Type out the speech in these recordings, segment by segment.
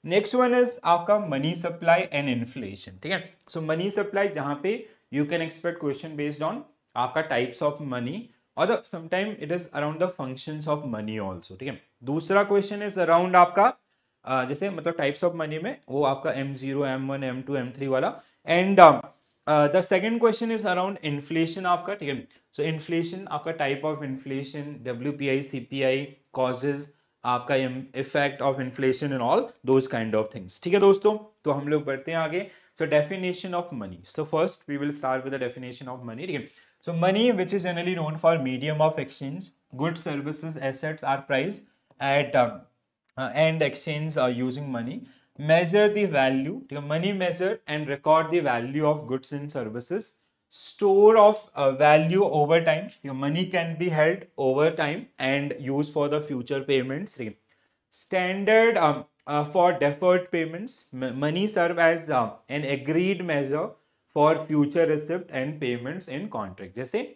Next one is आपका money supply and inflation, ठीक है। सो मनी सप्लाई जहां पे you can expect question based on आपका टाइप्स ऑफ मनी और sometime it is around the functions of money also, ठीक है। दूसरा क्वेश्चन इज अराउंड आपका जैसे मतलब टाइप्स ऑफ मनी में वो आपका M0, M1, M2, M3 वाला, and the second question is around inflation आपका, ठीक है। सो इन्फ्लेशन आपका type of inflation, WPI, CPI, causes, आपका effect of inflation and all those kind of things, ठीक है दोस्तों। तो हम लोग बढ़ते हैं आगे। So definition of money, so first we will start with the definition of money, ठीक है। So money which is generally known for medium of exchange, goods, services, assets are price at and exchange using money, measure the value, money measure and record the value of goods and services, store of value over time, money can be held over time and used for the future payments, standard for deferred payments, money serve as an agreed measure for future receipt and payments in contract. जैसे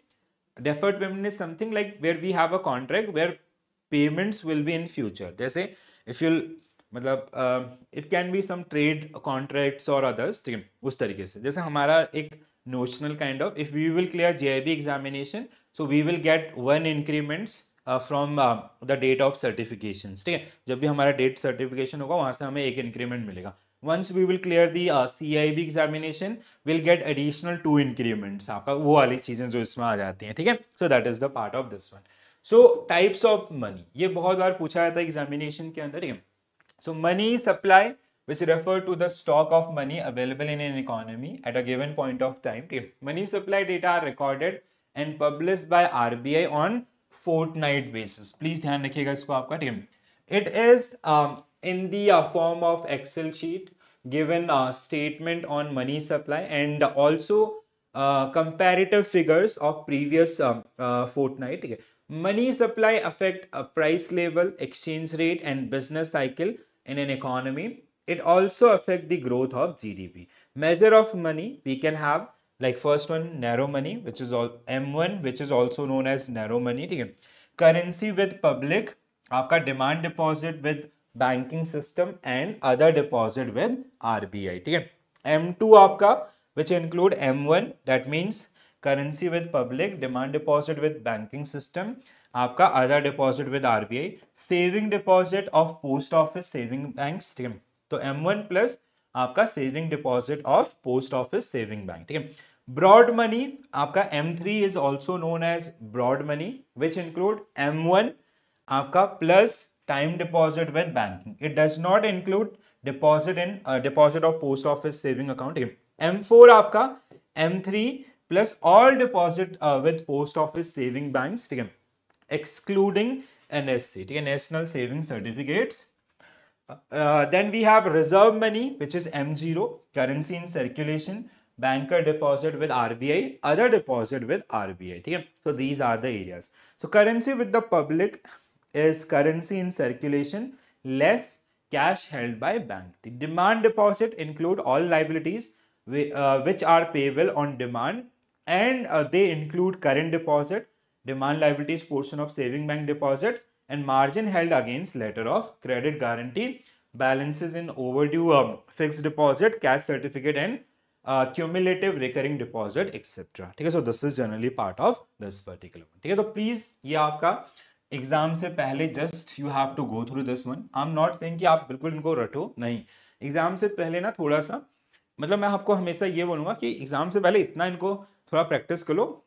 deferred payment is something like where we have a contract where payments will be in future. जैसे if you'll मतलब it can be some trade contracts or others, ठीक है, उस तरीके से। जैसे हमारा एक notional kind of, if we will clear JIB examination, so we will get one increments from the date of certifications, ठीक है। जब भी हमारा date certification होगा वहां से हमें एक increment मिलेगा। Once we will clear the CIB examination, we'll get additional 2 increments, आपका वो वाली चीजें जो इसमें आ जाती हैं, ठीक है। So that is the part of this one. So types of money, ये बहुत बार पूछा जाता है एग्जामिनेशन के अंदर, ठीक है। So money supply which refer to the stock of money available in an economy at a given point of time, ठीक है। Money supply data are recorded and published by RBI on fortnight basis, please ध्यान रखिएगा इसको आपका, ठीक है। It is in the form of Excel sheet given statement on money supply and also comparative figures of previous fortnight, ठीक है। Money supply affect a price level, exchange rate and business cycle in an economy. It also affect the growth of GDP. Measure of money we can have like first one narrow money, which is all M1, which is also known as narrow money, ठीक है। Currency with public, आपका demand deposit with banking system and other deposit with RBI, ठीक है। M2 आपका which include M1, that means currency with public, demand deposit with banking system, आपका other deposit with RBI, saving deposit of post office saving banks, ठीक है। तो M1 plus आपका saving deposit of post office saving bank, ठीक है। Broad money आपका M3 is also known as broad money which include M1 आपका plus time deposit with banking, it does not include deposit of post office saving account, ठीक है। M4 आपका M3 plus all deposit with post office saving banks, ठीक है, excluding NSC, ठीक है, national saving certificates. Then we have reserve money, which is M0, currency in circulation, banker deposit with RBI, other deposit with RBI, ठीक है। So these are the areas. So currency with the public is currency in circulation less cash held by bank. The demand deposit include all liabilities which are payable on demand, and they include current deposit, demand liabilities portion of saving bank deposit, and margin held against letter of credit guarantee, balances in overdue fixed deposit, cash certificate, and cumulative recurring deposit, etc. ठीक है। So this is generally part of this particular one, ठीक है। तो please ये आपका exam से पहले just you have to go through this one. I am not saying कि आप बिल्कुल इनको रटो, नहीं। एग्जाम से पहले ना थोड़ा सा मतलब मैं आपको हमेशा ये बोलूंगा कि एग्जाम से पहले इतना इनको थोड़ा प्रैक्टिस कर लो,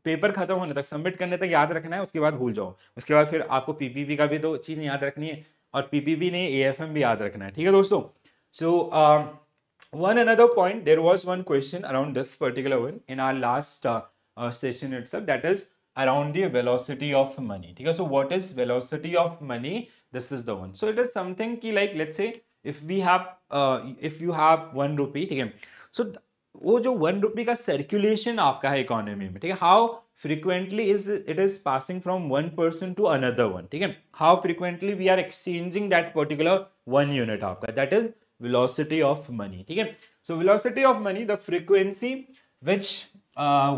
पेपर खत्म होने तक, सबमिट करने तक याद रखना है, उसके बाद भूल जाओ। उसके बाद फिर आपको पीपीपी का भी तो चीज़ याद रखनी है, और पीपीपी नहीं AFM भी याद रखना है, ठीक है दोस्तों। सो one another point, there was one question around this particular one in our last session itself, that is around the velocity of money, ठीक है। So what is velocity of money? This is the one. So it is something कि like let's say if we have if you have 1 rupee, ठीक है। So वो जो 1 रुपी का circulation आपका है इकोनॉमी में, ठीक है, how frequently it is passing from one person to another one, ठीक है, how frequently we are exchanging that particular 1 unit आपका, that is velocity of money, ठीक है। So velocity of money, the frequency which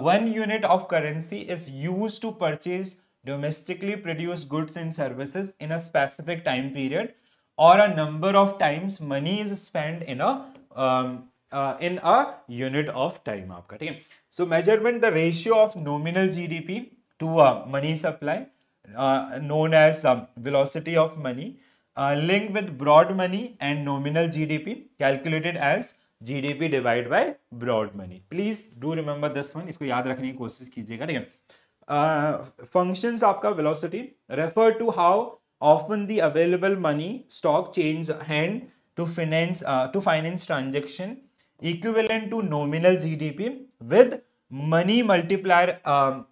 1 unit of currency is used to purchase domestically produced goods and services in a specific time period or a number of times money is spent in a unit of time आपका, ठीक है. So measurement the ratio of nominal GDP to money supply, known as velocity of money, linked with broad money and nominal GDP calculated as GDP divided by broad money. Please do remember this one, इसको याद रखने की कोशिश कीजिएगा, ठीक है. Functions आपका velocity refer to how often the available money stock change hand to finance transaction equivalent to nominal GDP with money multiplier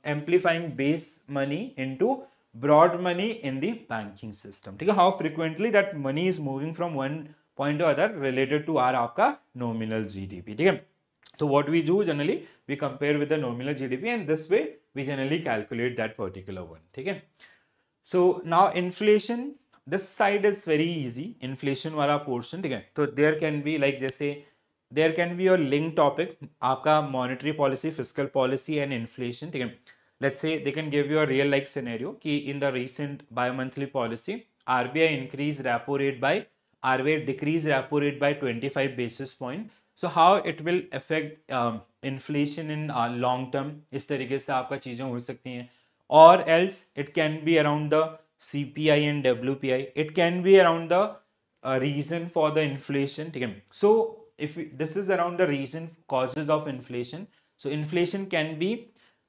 amplifying base money into broad money in the banking system, ठीक है. How frequently that money is moving from one point to other related to our आपका nominal GDP, ठीक है. So what we do generally, we compare with the nominal GDP and this way we generally calculate that particular one, ठीक है. So now inflation, this side is very easy, inflation वाला portion, ठीक है. तो there can be like जैसे there can be a link topic आपका monetary policy, fiscal policy and inflation, ठीक है. Let's say they can give you a real like scenario कि in the recent bi-monthly policy RBI increase repo rate by RBI decrease repo rate by 25 basis point. So how it will affect inflation in long term, इस तरीके से आपका चीजें हो सकती हैं. Or else it can be around the CPI and WPI. It can be around the reason for the inflation, ठीक है. So if this is around the reason causes of inflation, so inflation can be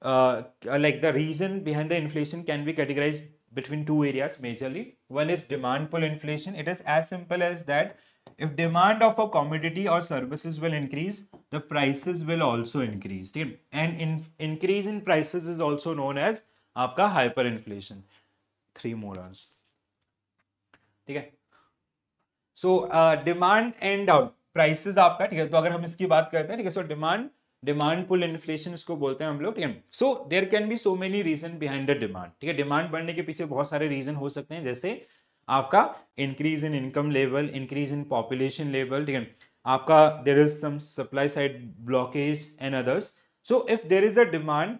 like the reason behind the inflation can be categorized between two areas majorly. One is demand pull inflation. It is as simple as that if demand of a commodity or services will increase, the prices will also increase, ठीक है. And increase in prices is also known as आपका hyperinflation. 3 more hours, ठीक है. So demand and prices आपका, ठीक है. तो अगर हम इसकी बात करते हैं, ठीक है, so demand pull inflation इसको बोलते हैं हम लोग, ठीक है. So there can be so many reason behind the demand, ठीक है. डिमांड बढ़ने के पीछे बहुत सारे रीजन हो सकते हैं, जैसे आपका increase in income level, increase in population level, ठीक है. आपका there is some supply side blockage and others. So if there is a demand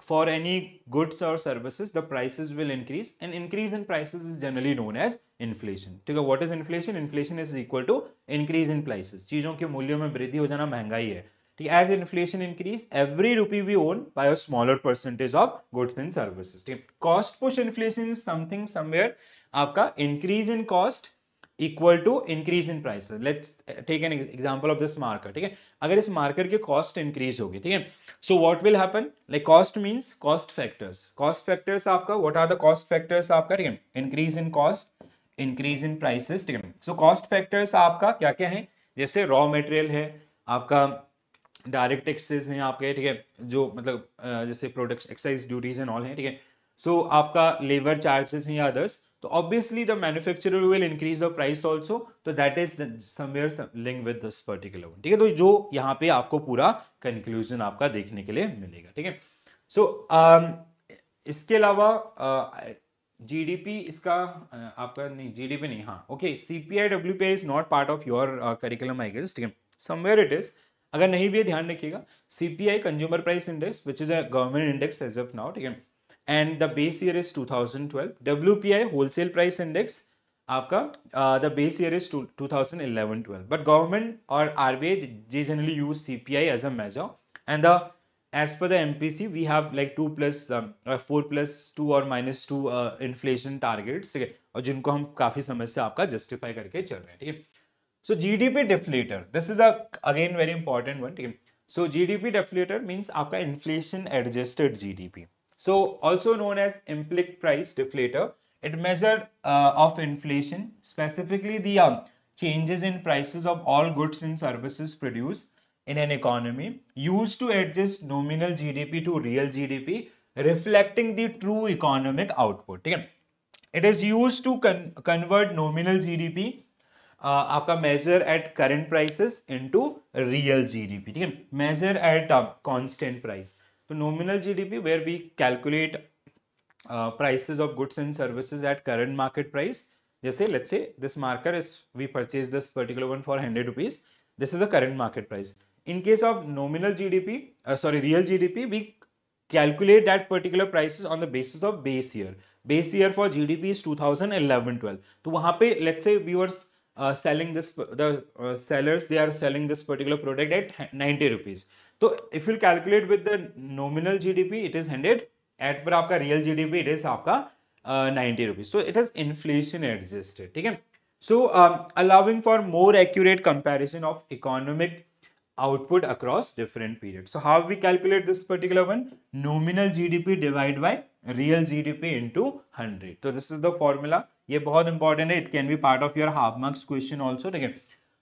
for any goods or services, the prices will increase, and increase in prices is generally known as inflation, ठीक है. what is inflation? Inflation is equal to increase in prices, चीजों के मूल्यों में वृद्धि हो जाना, महंगाई है, ठीक है. as inflation increase, every rupee we own by a smaller percentage of goods and services, ठीक है. cost push inflation is something somewhere आपका increase in cost equal to increase in prices. Let's take an example of this marker, ठीक है. अगर इस marker की cost increase होगी, ठीक है, so what will happen? like cost means cost factors आपका, what are the cost factors आपका, ठीक है. increase in cost, increase in prices, ठीक है. so cost factors आपका क्या क्या है, जैसे रॉ मटेरियल है आपका, डायरेक्ट टैक्सेस हैं आपके, ठीक है, जो मतलब जैसे products excise duties and all हैं, ठीक है. सो आपका लेबर चार्जेस हैं या अदर्स, तो obviously the manufacturer will increase the price also, तो that is somewhere link with this particular one, ठीक है. तो जो यहाँ पे आपको पूरा कंक्लूजन आपका देखने के लिए मिलेगा, ठीक है. सो इसके अलावा जीडीपी इसका आपका नहीं, जीडीपी नहीं, हाँ okay, CPI WPI is not part of your curriculum I guess, ठीक है. समवेयर इट इज, अगर नहीं भी ध्यान रखिएगा. CPI consumer price index which is a government index as of now, ठीक है, and the base year is 2012. WPI wholesale price index आपका the base year is 2011-12, but government और RBI they generally use CPI as a measure, and as per the MPC we have like 4+2 or -2 inflation targets, ठीक है, और जिनको हम काफी समय से आपका जस्टिफाई करके चल रहे हैं, ठीक है. So GDP deflator, this is a again very important one, ठीक है. So GDP deflator means आपका inflation adjusted GDP. So also known as implied price deflator. It measure of inflation, specifically the changes in prices of all goods and services produced in an economy, used to adjust nominal GDP to real GDP, reflecting the true economic output, ठीक है. It is used to convert nominal GDP आपका measure at current prices into real GDP, ठीक है. Measure at constant price, तो nominal GDP where we calculate prices of goods and services at current market price. जैसे let's say this marker is we purchase this particular one for 100 rupees. This is the current market price. In case of nominal GDP, real GDP, we calculate that particular prices on the basis of base year. base year for GDP is 2011-12. तो वहां पे let's say we were selling this, the sellers they are selling this particular product at 90 rupees. तो if you calculate with the nominal GDP it is 100, at पर आपका real GDP it is आपका 90 rupees. So it is inflation adjusted. ठीक है. So allowing for more accurate comparison of economic output across different periods. So how we calculate this particular one? Nominal GDP divided by real GDP into 100. So this is the formula. ये बहुत important है. It can be part of your half marks question also. ठीक है.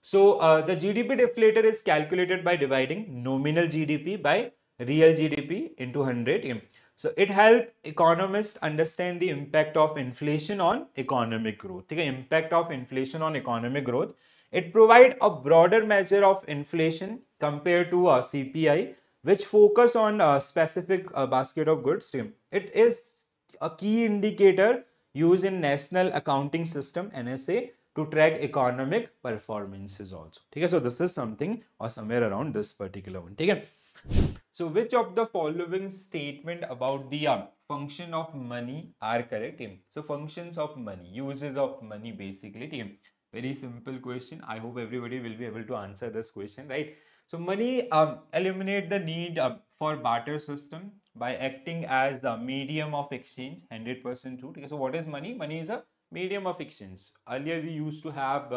So the GDP deflator is calculated by dividing nominal GDP by real GDP into 100. So it helps economists understand the impact of inflation on economic growth. ठीक है. Impact of inflation on economic growth. It provides a broader measure of inflation compared to CPI, which focus on a specific basket of goods. It is a key indicator used in National Accounting System (NSA) to track economic performances also. ठीक है. So this is something or somewhere around this particular one. ठीक है. So which of the following statement about the function of money are correct? So functions of money, uses of money basically. ठीक है. Very simple question. I hope everybody will be able to answer this question, right? So money eliminate the need for barter system by acting as the medium of exchange. 100% true. Okay, so what is money? Money is a medium of exchange. Earlier we used to have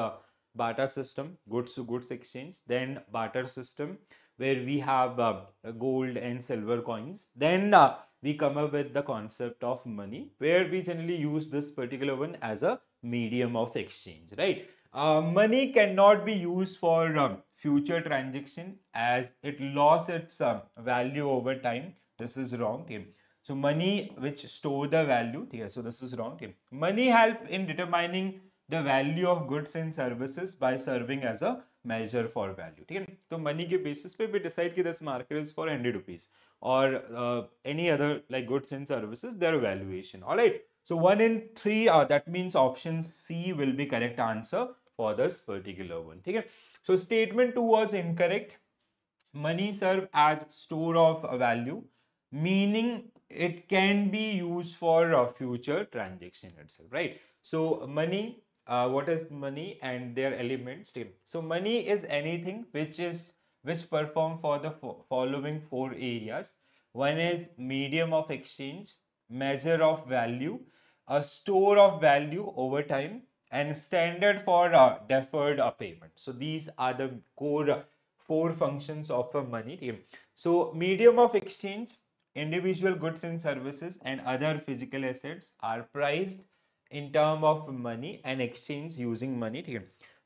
barter system, goods to goods exchange. Then barter system where we have gold and silver coins. Then we come up with the concept of money where we generally use this particular one as a medium of exchange, right? Money cannot be used for future transaction as it lost its value over time. This is wrong. So money which store the value. So this is wrong. Money help in determining the value of goods and services by serving as a measure for value. ठीक है. तो money के basis पे भी decide कि this market is for 100 rupees or any other like goods and services, their valuation. All right. So 1 in 3 that means option C will be correct answer for this particular one. ठीक है. So statement 2 was incorrect. Money serve as store of value, meaning it can be used for future transaction itself, right? So money, what is money and their elements? So money is anything which perform for the following 4 areas. One is medium of exchange, measure of value, a store of value over time, and standard for deferred payment. So these are the core 4 functions of money. So medium of exchange, individual goods and services and other physical assets are priced in term of money and exchange using money.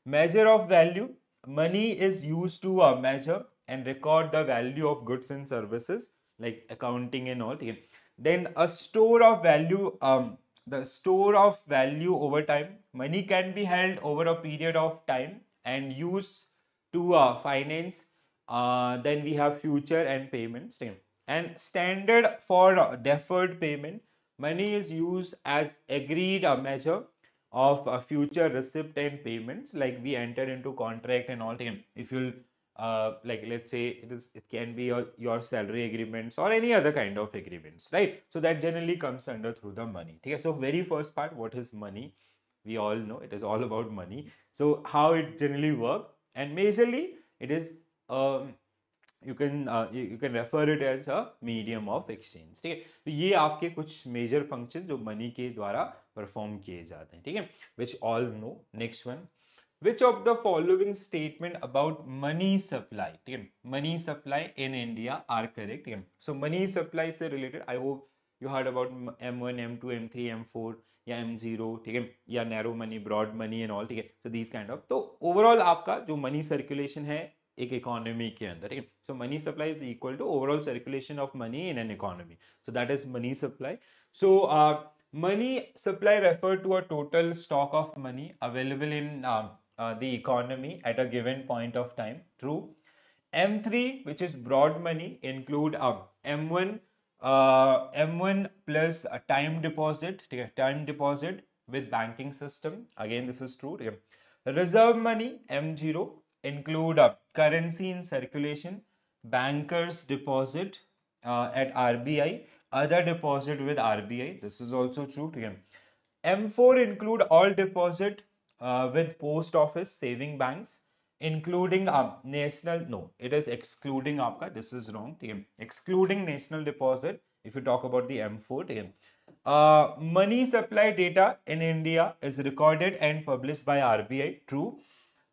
Measure of value, money is used to measure and record the value of goods and services like accounting and all. Then a store of value, the store of value over time, money can be held over a period of time and used to finance. Then we have future and payments. And standard for deferred payment, money is used as agreed measure of future receipt and payments, like we enter into contract and all. If you like let's say it can be your salary agreements or any other kind of agreements, right? So that generally comes under through the money. Okay, so very first part, what is money? We all know it is all about money. So how it generally work, and majorly it is you can refer it as a medium of exchange. ठीक है. तो ये आपके कुछ major function जो money के द्वारा perform किए जाते हैं. ठीक है, which all know. Next one, which of the following statement about money supply, ठीक है, money supply in India are correct. ठीक है. So money supply से related I hope you heard about M1, M2, M3, M4 या M0, ठीक है, या narrow money, broad money and all. ठीक है. So these kind of, तो overall आपका जो money circulation है एक इकोनॉमी के अंदर. ठीक है. So money supply is equal to overall circulation of money in an economy. So that is money supply. So money supply refer to a total stock of money available in the economy at a given point of time. True. M3 which is broad money include M1 plus a time deposit. ठीक है, time deposit with banking system. Again this is true. ठीक है. Reserve money M0 include currency in circulation, bankers deposit at RBI, other deposit with RBI. This is also true. ठीक है. M4 include all deposit with post office, saving banks, including national. No, it is excluding आपका. This is wrong. ठीक है. Excluding national deposit. If you talk about the M4, ठीक है. Money supply data in India is recorded and published by RBI. True.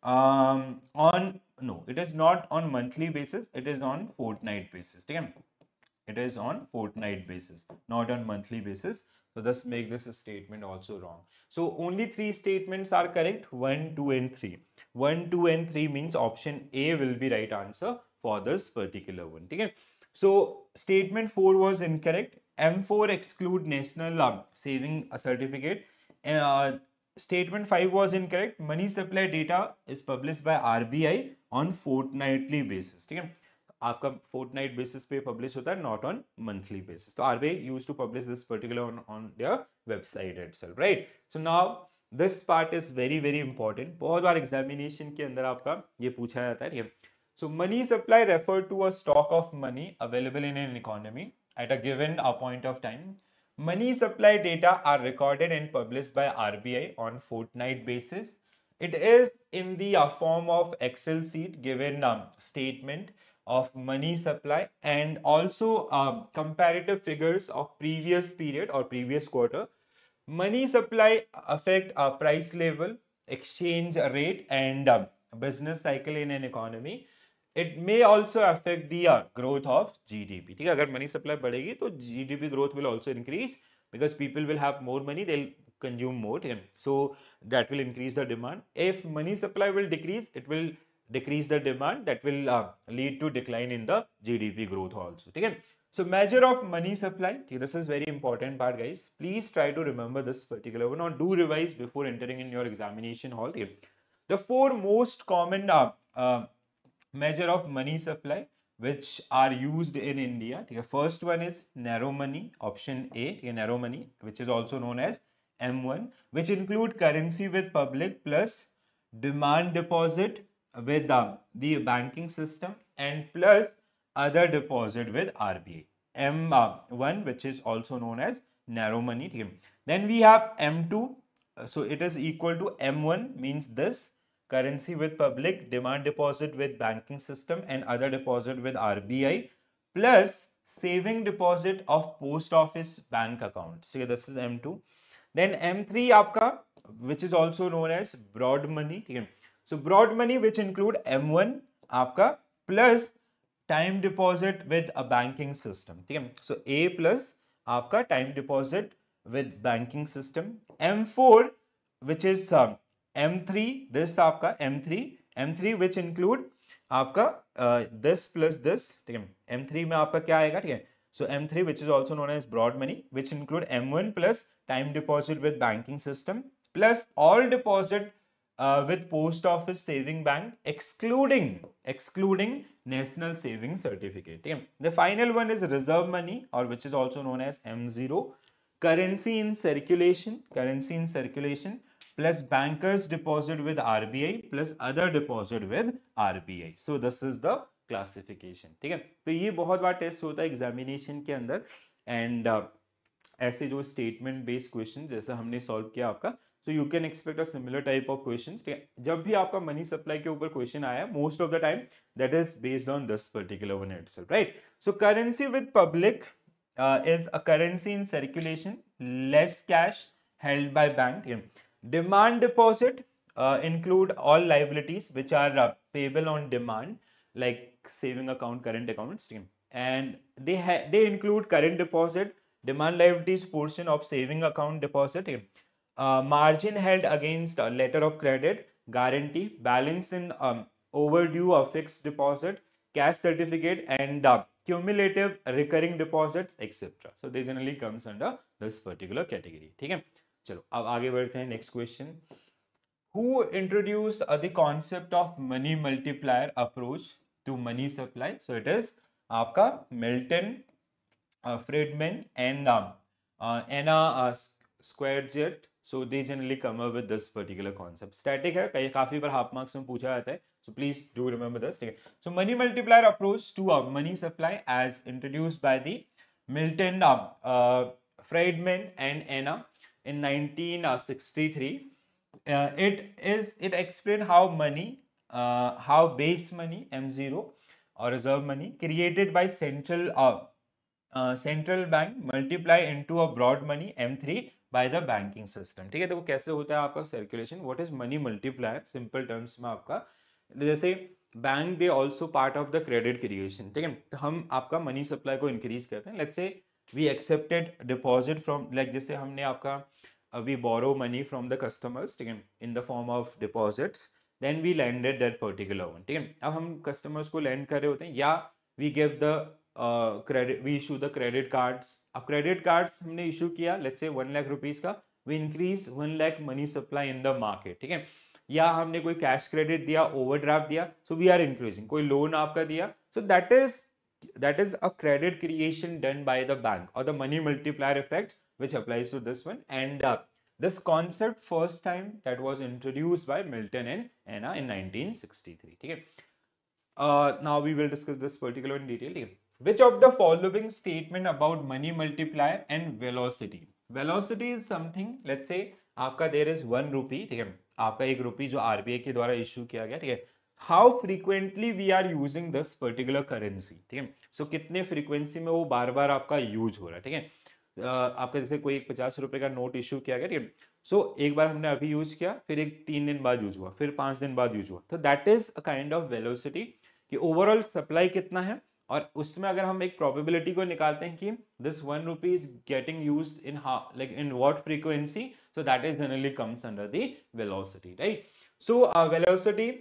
On no, it is not on monthly basis. It is on fortnight basis. ठीक है. It is on fortnight basis, not on monthly basis. So thus make this statement also wrong. So only three statements are correct, 1, 2 and 3. 1, 2 and 3 means option A will be right answer for this particular one. Okay? So statement 4 was incorrect. M4 exclude national saving certificate. Statement 5 was incorrect. Money supply data is published by RBI on fortnightly basis. ठीक है? आपका Fortnite basis पे publish होता है, not on monthly basis. तो RBI used to publish this particular on their website itself, right. So now this part is very very important. बहुत बार examination के अंदर आपका ये पूछा जाता है. So money supply refer to a stock of money available in an economy at a given point of time. Money supply data are recorded and published by RBI on fortnight basis. It is in the form of Excel sheet given statement of money supply and also comparative figures of previous period or previous quarter. Money supply affect price level, exchange rate and business cycle in an economy. It may also affect the growth of GDP. ठीक है, अगर money supply बढ़ेगी तो GDP growth will also increase because people will have more money, they'll consume more. So that will increase the demand. If money supply will decrease, it will decrease the demand. That will lead to decline in the GDP growth also. ठीक है. So measure of money supply. This is very important part, guys. Please try to remember this particular one or do revise before entering in your examination hall. The four most common measure of money supply which are used in India. The first one is narrow money, option A, narrow money, which is also known as M1, which include currency with public plus demand deposit with the banking system and plus other deposit with RBI. M1, which is also known as narrow money. Then we have M2, so it is equal to M1 means this currency with public, demand deposit with banking system and other deposit with RBI plus saving deposit of post office bank accounts. So this is M2. Then M3 आपका which is also known as broad money. So broad money which include M1 आपका plus time deposit with a banking system. So A plus आपका time deposit with banking system. M4 which is M3, this आपका M3 which include आपका this plus this. ठीक है, M3 में आपका क्या आएगा? ठीक है, so M3 which is also known as broad money which include M1 plus time deposit with banking system plus all deposit with post office saving bank excluding national saving certificate. ठीक है, the final one is reserve money or which is also known as M0, currency in circulation plus bankers deposit with RBI plus other deposit with RBI. So this is the classification. ठीक है, तो ये बहुत बार test होता है examination के अंदर and ऐसे जो स्टेटमेंट बेस्ड क्वेश्चन जैसा हमने सॉल्व किया आपका, so you can expect a similar type of questions. ठीक है, जब भी आपका मनी सप्लाई के ऊपर क्वेश्चन आया most of the time that is based on this particular one itself, right. So currency with public is a currency in circulation, less cash held by bank. Demand deposit include all liabilities which are payable on demand, like saving account, current accounts, and they include current deposit, demand liabilities portion of saving account deposit, margin held against a letter of credit, guarantee, balance in overdue or fixed deposit, cash certificate, and cumulative recurring deposits, etc. So they generally comes under this particular category. ठीक है, चलो अब आगे बढ़ते हैं. Next question, who introduced the concept of money multiplier approach to money supply? So it is आपका Milton, Friedman and Anna Squarejet. So they generally come up with this particular concept. Static है, काफी बार half marks में पूछा जाता है. So please do remember this. So money multiplier approach to money supply as introduced by the Milton Friedman and Anna in 1963. It explained how money, how base money M0 or reserve money created by central bank multiply into a broad money M3 by the banking system. ठीक है, देखो कैसे होता है आपका circulation. What is money multiplier simple terms में आपका, जैसे bank they also part of the credit creation. ठीक है, तो हम आपका मनी सप्लाई को इंक्रीज करते हैं. Let's say we accepted deposit from, like जैसे हमने आपका we borrow money from the customers, ठीक है, in the form of deposits, then we landed that particular one. ठीक है, अब हम कस्टमर्स को लैंड कर रहे होते हैं, या we give the credit, we issue the credit cards. अब क्रेडिट कार्ड्स हमने इशू किया, लेट्स से 1 लाख रुपीज का, we increase 1 lakh money supply in the market. ठीक है, या हमने कोई कैश क्रेडिट दिया, ओवरड्राफ्ट दिया, सो वी आर इंक्रीजिंग. कोई लोन आपका दिया, so that is a credit creation done by the bank, और the money multiplier effect which applies to this one. And this concept first time that was introduced by Milton and Anna in 1963. ठीक है, now we will discuss this particular in detail. ठीक है, which of the following statement about money multiplier and velocity? Velocity is something, let's say आपका there is 1 rupee. ठीक है, आपका 1 रुपी जो RBI के द्वारा इशू किया गया. ठीक है, how frequently we are using this particular currency. ठीक है, so कितने फ्रीक्वेंसी में वो बार बार आपका यूज हो रहा है. ठीक है, आपका जैसे कोई एक 50 रुपए का नोट इशू किया गया. ठीक है, सो एक बार हमने अभी यूज किया, फिर एक 3 दिन बाद यूज हुआ, फिर 5 दिन बाद यूज हुआ, तो that is a kind of velocity कि ओवरऑल सप्लाई कितना है. और उसमें अगर हम एक प्रोबेबिलिटी को निकालते हैं कि this 1 rupee is getting used in like in what frequency, so that is generally comes under the velocity, right. So velocity,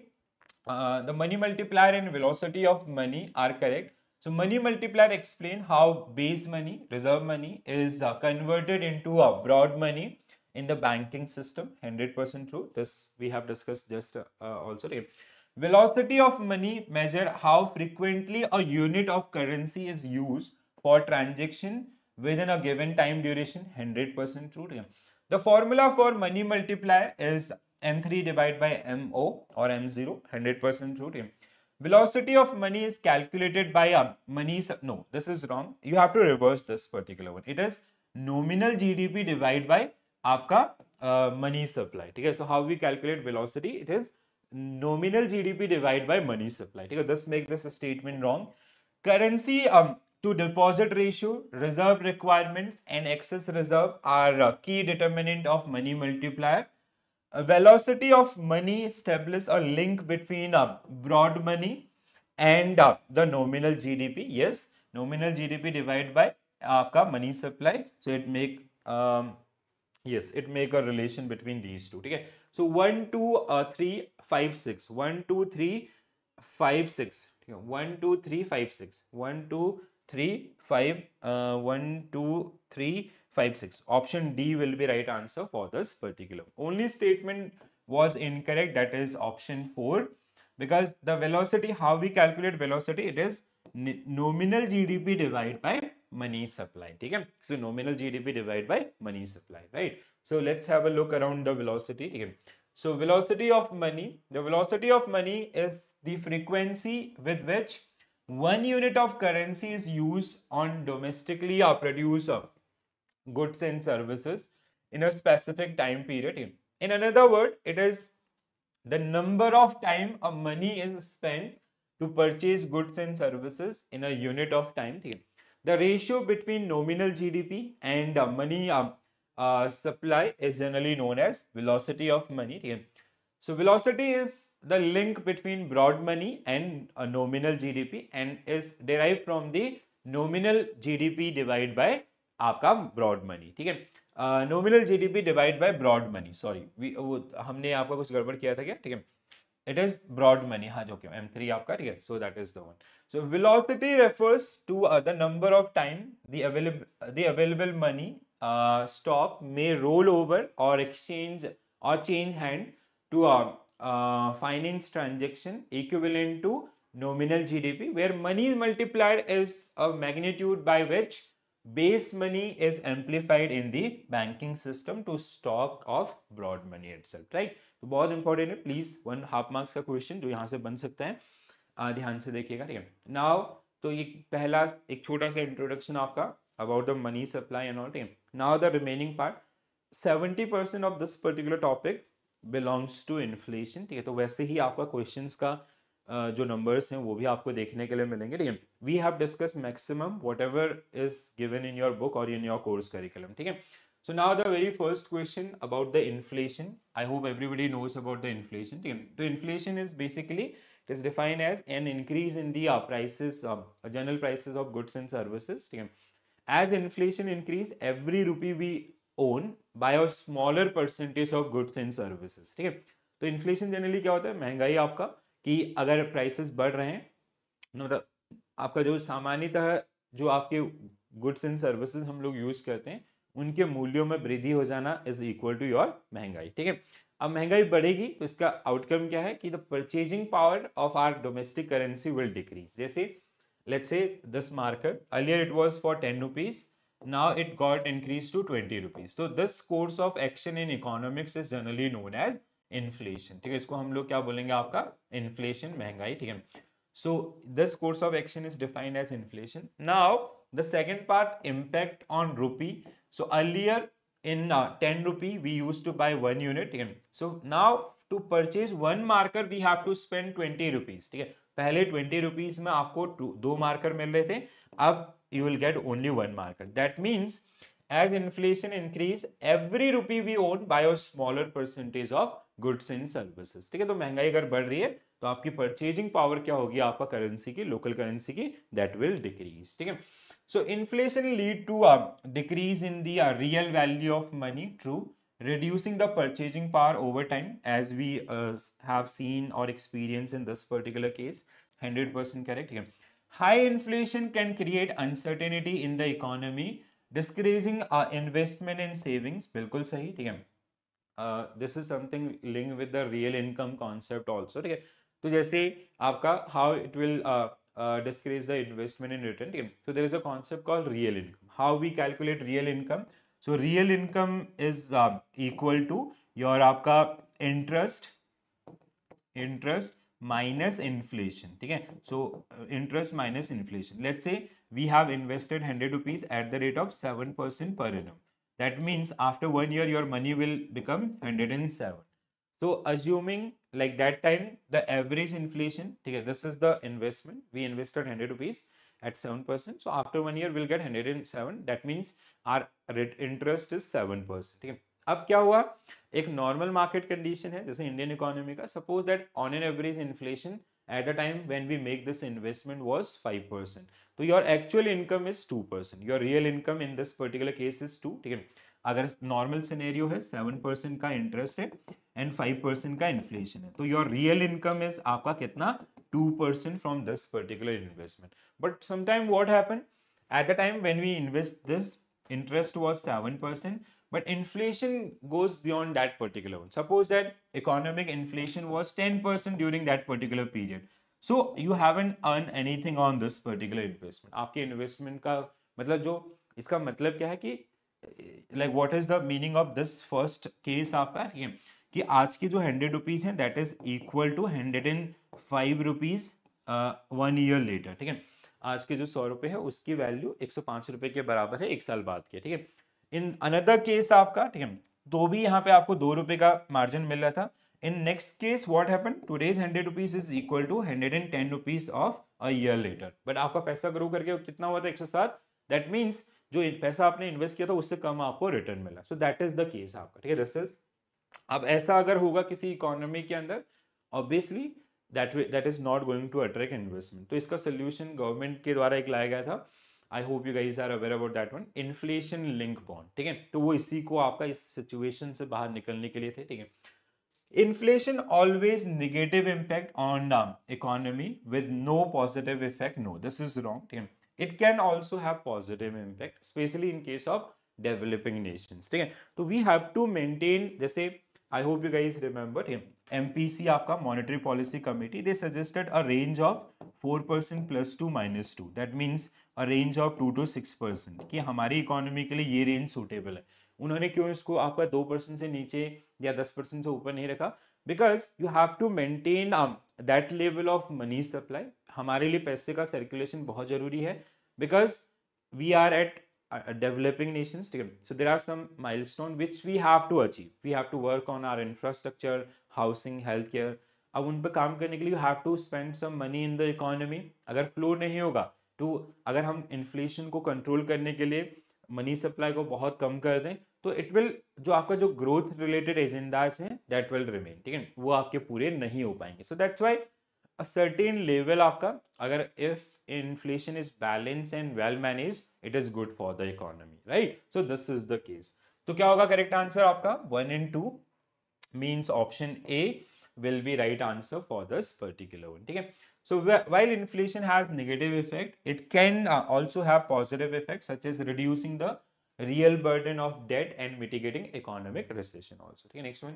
the money multiplier and velocity of money are correct. So money multiplier explain how base money, reserve money is converted into a broad money in the banking system. 100% true. This we have discussed just also. Velocity of money measure how frequently a unit of currency is used for transaction within a given time duration. 100% true. The formula for money multiplier is M3 divided by MO or M0. 100% true. Velocity of money is calculated by money. No, this is wrong. You have to reverse this particular one. It is nominal GDP divided by आपका money supply. ठीक है, so how we calculate velocity? It is nominal GDP divided by money supply. ठीक है, this make this statement wrong. Currency to deposit ratio, reserve requirements, and excess reserve are key determinant of money multiplier. Velocity of money establish a link between broad money and the nominal GDP. Yes, nominal GDP divided by आपका money supply. So it make yes, it make a relation between these two. ठीक है, so 1 2 3 5 6 1 2 3 5 6. ठीक है, 1 2 3 5 6 1 2 3 5 1 2 3 5 6. Option D will be right answer for this particular. Only statement was incorrect, that is option 4, because the velocity, how we calculate velocity, it is nominal GDP divided by money supply. ठीक है, so nominal GDP divided by money supply, right? So let's have a look around the velocity. ठीक है, so velocity of money, the velocity of money is the frequency with which 1 unit of currency is used on domestically produced goods and services in a specific time period. In another word, it is the number of time a money is spent to purchase goods and services in a unit of time. The ratio between nominal GDP and money supply is generally known as velocity of money. So velocity is the link between broad money and a nominal GDP and is derived from the nominal GDP divided by आपका broad money. ठीक है, nominal GDP divide by broad money. Sorry, हमने आपका कुछ गड़बड़ किया था क्या. ठीक है, इट इज ब्रॉड मनी. हाँ, जो क्यों M3 आपका. ठीक है, so that is the one. So velocity refers to the number of time the available money stock may roll over or exchange or change hand to a finance transaction equivalent to nominal GDP, where money multiplier is a magnitude by which base money is amplified in the banking system to stock of broad money itself, right? तो बहुत important है, please 1 half marks का question जो यहाँ से बन सकता है, ध्यान से देखिएगा. ठीक है, नाउ तो ये पहला एक छोटा सा इंट्रोडक्शन आपका about the money supply and all. Now the remaining part, 70% of this particular topic belongs to inflation. ठीक है, तो वैसे ही आपका क्वेश्चंस का जो नंबर्स हैं वो भी आपको देखने के लिए मिलेंगे. ठीक है, we have discuss maximum whatever is given in your book और इन योर कोर्स करिकुलम. ठीक है, so now the very first question about the inflation. I hope everybody knows about the inflation. ठीक है, तो inflation is basically, it is defined as an increase in the prices, general prices of goods and services. ठीक है, as inflation increase, every rupee we own by a smaller percentage of goods and services. ठीक है, तो inflation generally क्या होता है, महंगाई आपका, कि अगर प्राइसेस बढ़ रहे हैं, मतलब आपका जो सामान्यतः जो आपके गुड्स एंड सर्विसेज हम लोग यूज करते हैं उनके मूल्यों में वृद्धि हो जाना इज इक्वल टू योर महंगाई. ठीक है, अब महंगाई बढ़ेगी तो इसका आउटकम क्या है कि the purchasing power of our domestic currency will decrease. जैसे let's say this marker, earlier it was for 10 rupees, now it got increased to 20 rupees. So this course of action in economics is generally known as inflation. ठीक है, इसको हम लोग क्या बोलेंगे, आपका inflation, महंगाई. ठीक है, so this course of action is defined as inflation. Now the second part, impact on rupee. So earlier in 10 rupee we used to buy 1 unit. ठीक है, so now to purchase 1 marker we have to spend 20 rupees. ठीक है, पहले 20 rupees में आपको 2 marker मिल रहे थे, अब you will get only 1 marker. That means as inflation increase, every rupee we own buy a smaller percentage of goods and services. ठीक है, तो महंगाई अगर बढ़ रही है तो आपकी परचेजिंग पावर क्या होगी, आपका करेंसी की, लोकल करेंसी की, दैट विल डिक्रीज. ठीक है, so inflation lead to decrease in the real value of money. True, reducing the purchasing power over time, as we have seen or experienced in this particular case. 100% correct. High inflation can create uncertainty in the economy, discouraging investment and savings. बिल्कुल सही. ठीक है, this is something linked with the real income concept also. ठीक है, तो जैसे आपका how it will discourage the investment in return. ठीक है, so there is a concept called real income. How we calculate real income? So real income is equal to your आपका interest minus inflation. ठीक है, so interest minus inflation. Let's say we have invested 100 rupees at the rate of 7% per annum. That means after 1 year your money will become 107. So assuming like that time the average inflation, ठीक है, this is the investment, we invested 100 rupees at 7%. So after 1 year we'll get 107. That means our interest is 7%. ठीक है, अब क्या हुआ, एक normal market condition है जैसे इंडियन इकोनॉमी का. Suppose that on an average inflation at the time when we make this investment was 5%. तो your actual income is 2%. Your real income in this particular case is 2. ठीक है, अगर normal scenario है 7% का interest है and 5% का inflation है, तो योर रियल इनकम इज आपका कितना, 2% from this particular investment. But sometime what happen, at the time when we invest this, interest was 7%, but inflation goes beyond that particular one. Suppose that economic inflation was 10% during that particular period. So you haven't earned anything on this particular investment. आपके investment का मतलब, जो इसका मतलब क्या है कि like what is the meaning of this first case आपका, ठीक है, कि आज की जो 100 रुपीज है that is equal to 105 rupees 1 year later. ठीक है, आज के जो 100 रुपए है उसकी वैल्यू 105 रुपए के बराबर है 1 साल बाद के. ठीक है, इन अनदर केस आपका, ठीक है, तो भी यहाँ पे आपको 2 रुपए का मार्जिन मिल रहा था. In next case what happen, today's 100 rupees is equal to 110 rupees of a year later. But आपका पैसा ग्रो करके कितना हुआ था, 107. दैट मीन्स जो पैसा आपने इन्वेस्ट किया था उससे कम आपको रिटर्न मिला. सो दैट इज द केस आपका. ठीक है, दिस इज. अब ऐसा अगर होगा किसी इकोनॉमी के अंदर, obviously that is not going to attract investment. तो इसका solution गवर्नमेंट के द्वारा एक लाया गया था. I hope you guys are aware about that one. Inflation link bond. ठीक है, तो वो इसी को आपका इस सिचुएशन से बाहर निकलने के लिए थे. ठीक है, inflation always negative impact on economy with no positive effect. No, this is wrong. ठीक है, it can also have positive impact, especially in case of developing nations. ठीक है, तो we have to maintain, जैसे I hope you guys remember him. MPC आपका Monetary Policy Committee, they suggested a range of 4% plus 2 minus 2. That means a range of 2 to 6%. कि हमारी economy के लिए ये रेंज सूटेबल है. उन्होंने क्यों इसको आपका 2% से नीचे या 10% से ऊपर नहीं रखा? Because you have to maintain that level of money supply. हमारे लिए पैसे का सर्कुलेशन बहुत जरूरी है, because we are at developing nations, ठीक है, so there are some milestone which we have to achieve. We have to work on our infrastructure, housing, healthcare. अब उन पर काम करने के लिए you have to spend some money in the economy. अगर फ्लो नहीं होगा तो अगर हम इन्फ्लेशन को कंट्रोल करने के लिए मनी सप्लाई को बहुत कम कर दें तो इट विल, जो आपका जो ग्रोथ रिलेटेड एजेंडाज हैं दैट विल रिमेन, ठीक है, वो आपके पूरे नहीं हो पाएंगे. So that's why a certain level आपका, अगर if inflation is balanced and well managed, it is good for the economy, right? So this is the case. तो क्या होगा करेक्ट आंसर आपका 1 and 2 means option A will be right answer for this particular one, ठीक है. So while inflation has negative effect, it can also have positive effects such as reducing the real burden of debt and mitigating economic recession also, ठीक है. Next one,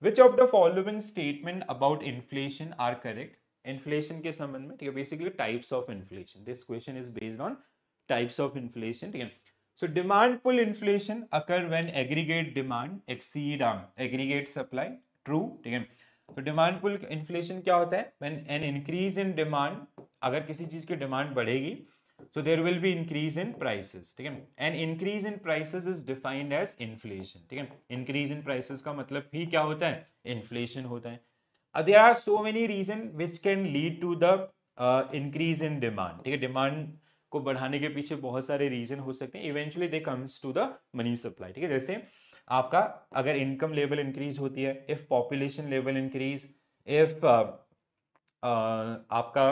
which of the following statement about inflation are correct? Inflation के संबंध में, ठीक है, basically types of inflation. This question is based on types of inflation, ठीक है. So demand pull inflation occur when aggregate demand exceed aggregate supply, true, ठीक है. तो डिमांड पुल इन्फ्लेशन क्या होता है? When an increase in demand, अगर किसी चीज की डिमांड बढ़ेगी so there will be increase in prices, ठीक है. and increase in prices is defined as inflation, ठीक है. increase in prices का मतलब ही क्या होता है? inflation होता है. there are so many reasons which can lead to the increase in demand, ठीक है. डिमांड को बढ़ाने के पीछे बहुत सारे रीजन हो सकते हैं. Eventually they comes to the money supply, ठीक है. जैसे आपका अगर इनकम लेवल इंक्रीज होती है, if population level increase, if आपका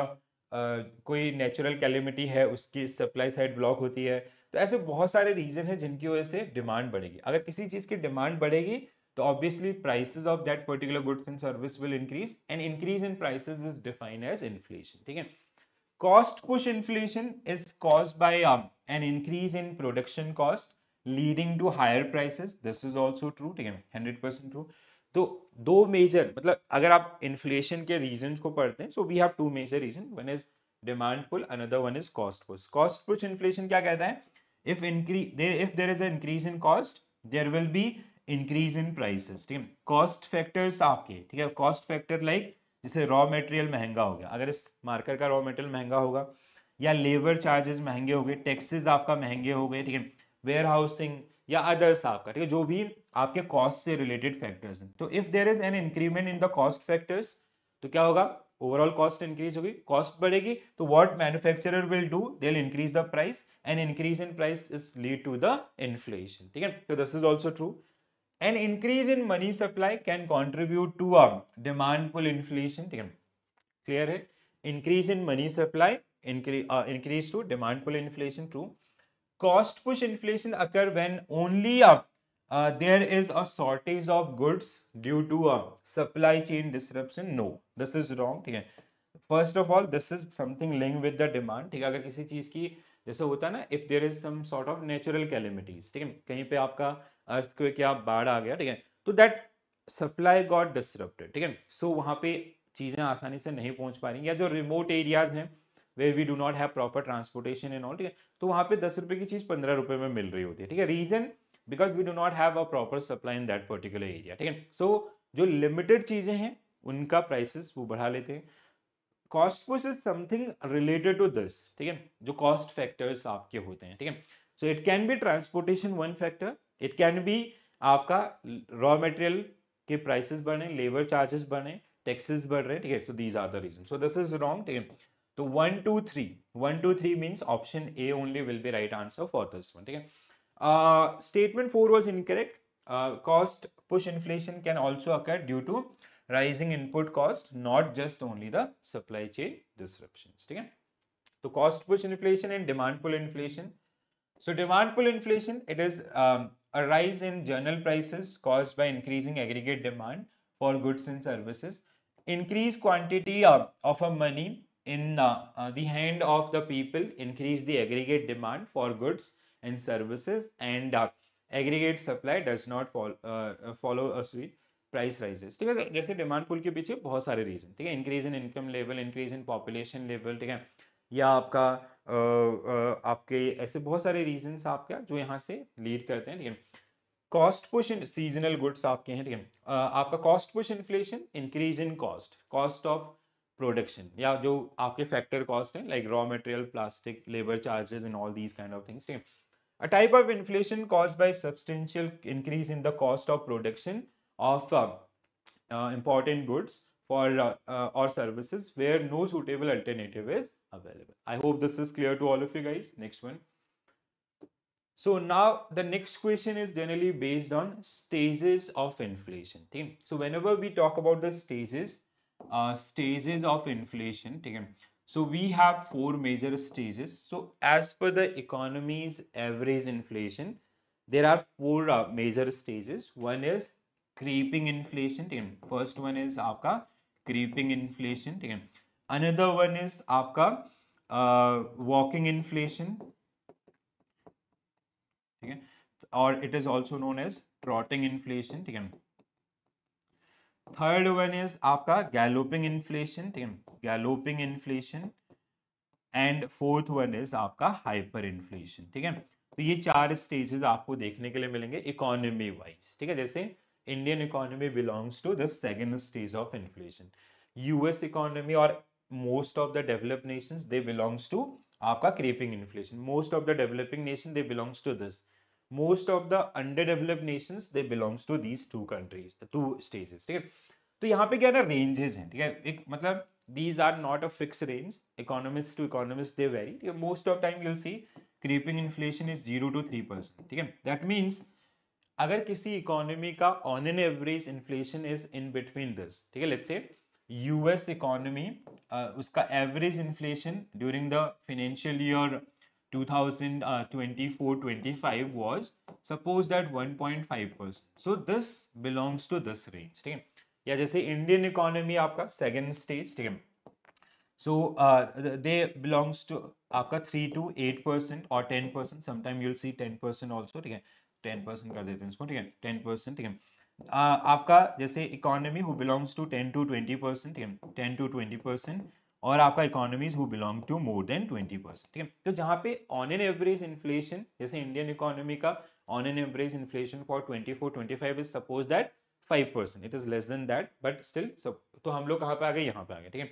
कोई नेचुरल कैलेमिटी है उसकी सप्लाई साइड ब्लॉक होती है, तो ऐसे बहुत सारे रीजन है जिनकी वजह से डिमांड बढ़ेगी. अगर किसी चीज की डिमांड बढ़ेगी तो obviously prices of that particular goods and service will increase, and increase in prices is defined as inflation, ठीक है. Cost push inflation is caused by an increase in production cost leading to higher prices. This is also true, ठीक है, 100% true. तो दो major, मतलब अगर आप inflation के रीजंस को पढ़ते हैं, so we have two major reason. One is demand pull, another one is cost push. Cost push inflation क्या कहता है? If there is a increase in cost, there will be increase in prices, ठीक है. Cost factors आपके, ठीक है, cost factor like जैसे raw material महंगा हो गया, अगर इस मार्कर का रॉ मटेरियल महंगा होगा, या लेबर चार्जेस महंगे हो गए, टैक्सेस आपका महंगे हो गए, ठीक है, वेयर हाउसिंग या अदर्स आपका, ठीक है, जो भी आपके कॉस्ट से रिलेटेड फैक्टर्स हैं. तो if there is an increment in the cost factors, तो क्या होगा? ओवरऑल कॉस्ट इंक्रीज होगी, कॉस्ट बढ़ेगी, तो what manufacturer will do? They will increase the price, and increase in price is lead to the inflation, ठीक है. तो this is also true. An increase in money supply can contribute to demand pull inflation, ठीक है, clear है. Increase in money supply increase to demand pull inflation, true. Cost push inflation occur when only there is a shortage of goods due to supply chain disruption. No, this is wrong, ठीक है. First of all, this is something linked with the demand, ठीक है. अगर किसी चीज की जैसे होता है ना, if there is some sort of natural calamities, ठीक है, कहीं पे आपका अर्थक्वेक या बाढ़ आ गया, ठीक है, तो दैट सप्लाई गॉट डिसरप्टेड, ठीक है. सो वहां पे चीजें आसानी से नहीं पहुंच पा रही, या जो रिमोट एरियाज हैं where we do not have proper transportation and all, ठीक है, तो वहां पे 10 रुपए की चीज 15 रुपए में मिल रही होती है, ठीक है. Reason because we do not have a proper supply in that particular area, ठीक है. सो जो लिमिटेड चीजें हैं उनका प्राइसेस वो बढ़ा लेते हैं. Cost push is something related to this, ठीक है, जो कॉस्ट फैक्टर्स आपके होते हैं, ठीक है. So it can be transportation one factor, it can be आपका रॉ मटेरियल के प्राइसेस बढ़े, लेबर चार्जेस बढ़े, टैक्सेस बढ़ रहे हैं, ठीक है. So these are the reason. So this is wrong, ठीक है. तो 1 2 3 means option A only will be right answer for this one, ठीक है. Statement 4 was incorrect. Cost push inflation can also occur due to rising input cost, not just only the supply chain disruptions, ठीक है. तो cost push inflation and demand pull inflation. So demand pull inflation, it is a rise in general prices caused by increasing aggregate demand for goods and services. Increase quantity of a money in the hand of the people increase the aggregate demand for goods and services, and aggregate supply does not follow a sweet price rises, ठीक है. जैसे demand पुल के पीछे बहुत सारे reason, ठीक है, increase in income level, increase in population level, ठीक है, या आपका आपके ऐसे बहुत सारे रीजंस आपका जो यहाँ से लीड करते हैं, ठीक है. Cost push in seasonal goods आपके हैं, ठीक है. आपका cost push inflation, increase in cost of production, या जो आपके फैक्टर कॉस्ट है like raw material, plastic, labour charges and all these kind of things, ठीक है. A type of inflation caused by substantial increase in the cost of production of important goods for or services where no suitable alternative is available. I hope this is clear to all of you guys. Next one. So now the next question is generally based on stages of inflation. Okay? So whenever we talk about the stages of inflation, okay? So we have four major stages. So as per the economy's average inflation, there are four major stages. One is creeping inflation. Okay? First one is आपका creeping inflation. Okay? Another one is आपका walking inflation. ठीक है, और it is also known as trotting inflation. ठीक है. Third one is आपका galloping inflation. ठीक है, galloping inflation. And fourth one is आपका हाइपर इन्फ्लेशन. ठीक है. तो ये चार स्टेजेस आपको देखने के लिए मिलेंगे इकोनॉमी वाइज. ठीक है, जैसे Indian economy belongs to the second stage of inflation. US economy और most of the developed nations they belongs to आपका creeping inflation. Most of the developing nation they belongs to this. Most of the underdeveloped nations they belongs to these two countries, two stages. ठीक है. तो यहाँ पे क्या ना ranges हैं. ठीक है, एक मतलब these are not a fixed range. Economist to economist they vary. ठीक है, most of time you'll see creeping inflation is 0 to 3%. ठीक है, that means अगर किसी इकोनॉमी का on an average inflation is in between this. ठीक है, let's से यूएस इकोनॉमी उसका average inflation during the financial year 2024-25 was suppose that 1.5%. So this belongs to this range. ठीक है, या जैसे इंडियन इकोनॉमी आपका सेकंड स्टेज. ठीक है, सो दे बिलोंग्स टू आपका 3 to 8% और 10%. Sometime you'll see 10% also. ठीक है, 10% कर देते हैं इसको. ठीक है, 10%. ठीक है, आपका जैसे economy who belongs to 10 to 20%. ठीक है, 10 to 20%. और आपका economies who belong to more than 20%. ठीक है, तो जहाँ पे ऑन एन एवरेज इन्फ्लेशन, जैसे इंडियन इकोनॉमी का on an average inflation for 24-25 is suppose that 5%. It is less than that but still. तो हम लोग कहाँ पे आ गए, यहाँ पे आ गए. ठीक है,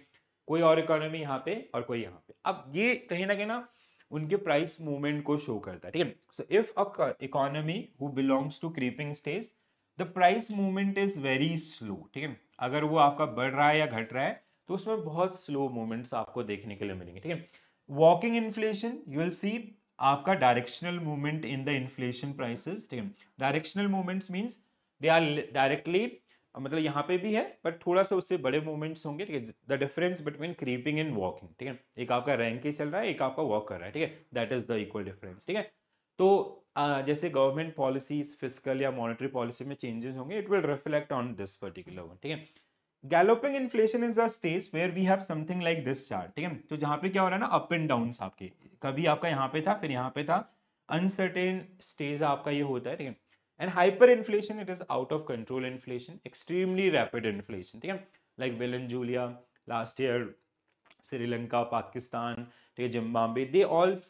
कोई और इकोनॉमी यहाँ पे और कोई यहाँ पे. अब ये कहीं ना उनके प्राइस मूवमेंट को शो करता है. ठीक है, so if a economy who belongs to creeping stage the price movement is very slow. ठीक है, अगर वो आपका बढ़ रहा है या घट रहा है तो उसमें बहुत स्लो मूवमेंट्स आपको देखने के लिए मिलेंगे. ठीक है, walking inflation you will see आपका directional movement in the inflation prices. ठीक है, directional movements means they are directly, मतलब यहाँ पे भी है बट थोड़ा सा उससे बड़े मूवमेंट्स होंगे. ठीक है, the difference between creeping and walking. ठीक है, एक आपका रैंक ही चल रहा है, एक आपका वॉक कर रहा है. ठीक है, that is the equal difference. ठीक है, तो जैसे गवर्नमेंट पॉलिसीज फिजिकल या मॉनेटरी पॉलिसी में चेंजेस होंगे, it will reflect on this particular one. ठीक है, galloping inflation is a stage where we have something like this chart. ठीक है, तो जहाँ पे क्या हो रहा है ना, अप एंड डाउन्स आपके, कभी आपका यहाँ पे था फिर यहाँ पे था, अनसर्टेन स्टेज आपका ये होता है. ठीक है, and hyper inflation it is out of control inflation, extremely rapid inflation. ठीक है, like Venezuela last year, Sri Lanka, Pakistan, ठीक है, Zimbabwe, they all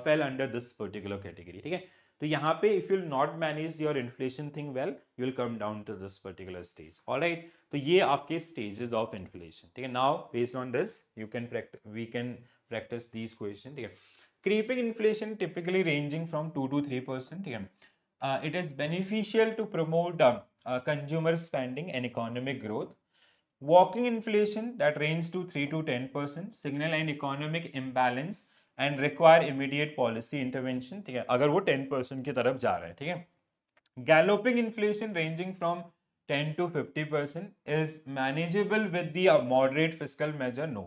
fail under this particular category. ठीक है, तो यहाँ पे if you will not manage your inflation thing well you will come down to this particular stage. Alright, तो ये आपके स्टेजेस ऑफ इन्फ्लेशन. ठीक है, now based on this we can practice these question. ठीक है, creeping inflation typically ranging from 2 to 3%. ठीक है, it is beneficial to promote consumer spending and economic growth. Walking inflation that range to 3 to 10% signal an economic imbalance and require immediate policy intervention. ठीक है, अगर वो 10% की तरफ जा रहा है. ठीक है, galloping inflation ranging from 10 to 50% is manageable with the moderate fiscal measure. No,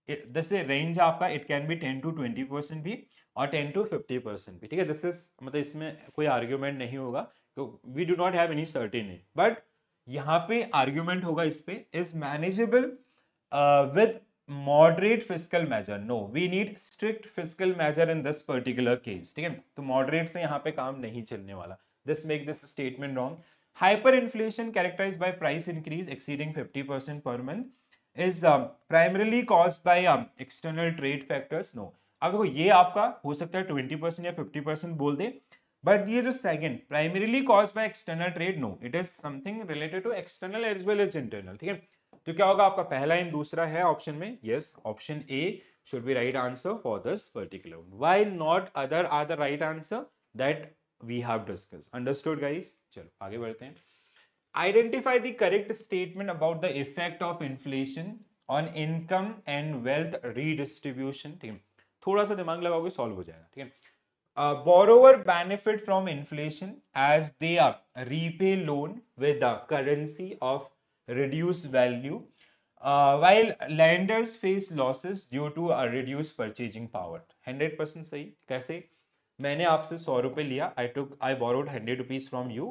जैसे रेंज आपका इट कैन बी 10 to 20% भी और 10 to 50% भी. ठीक है, दिस इज मतलब इसमें कोई आर्ग्यूमेंट नहीं होगा, we do not have any certainty. But यहाँ पे आर्ग्यूमेंट होगा इस पे, is manageable with moderate fiscal measure. No, we need strict fiscal measure in this particular case. ठीक है, तो मॉडरेट से यहाँ पे काम नहीं चलने वाला. This make this statement wrong. Hyper inflation characterised by price increase exceeding 50% per month is primarily caused by external trade factors. No, अब देखो ये आपका हो सकता है 20% या 50% बोल दे, बट ये जो second primarily caused by external trade, no, it is something related to external as well as internal. ठीक है, तो क्या होगा आपका पहला इन दूसरा है ऑप्शन में. Yes, option A should be right answer for this particular one. Why not other are the right answer that we have discussed. Understood guys? चलो आगे बढ़ते हैं. Identify the correct statement about the effect of inflation on income and wealth redistribution. ठीक है, थोड़ा सा दिमाग लगाओगे सॉल्व हो जाएगा. ठीक है. Borrower benefit from inflation as they repay loan with the currency of reduced value, while lenders face losses due to a reduced purchasing power. 100% सही. कैसे? मैंने आपसे 100 रुपए लिया, I borrowed 100 rupees from you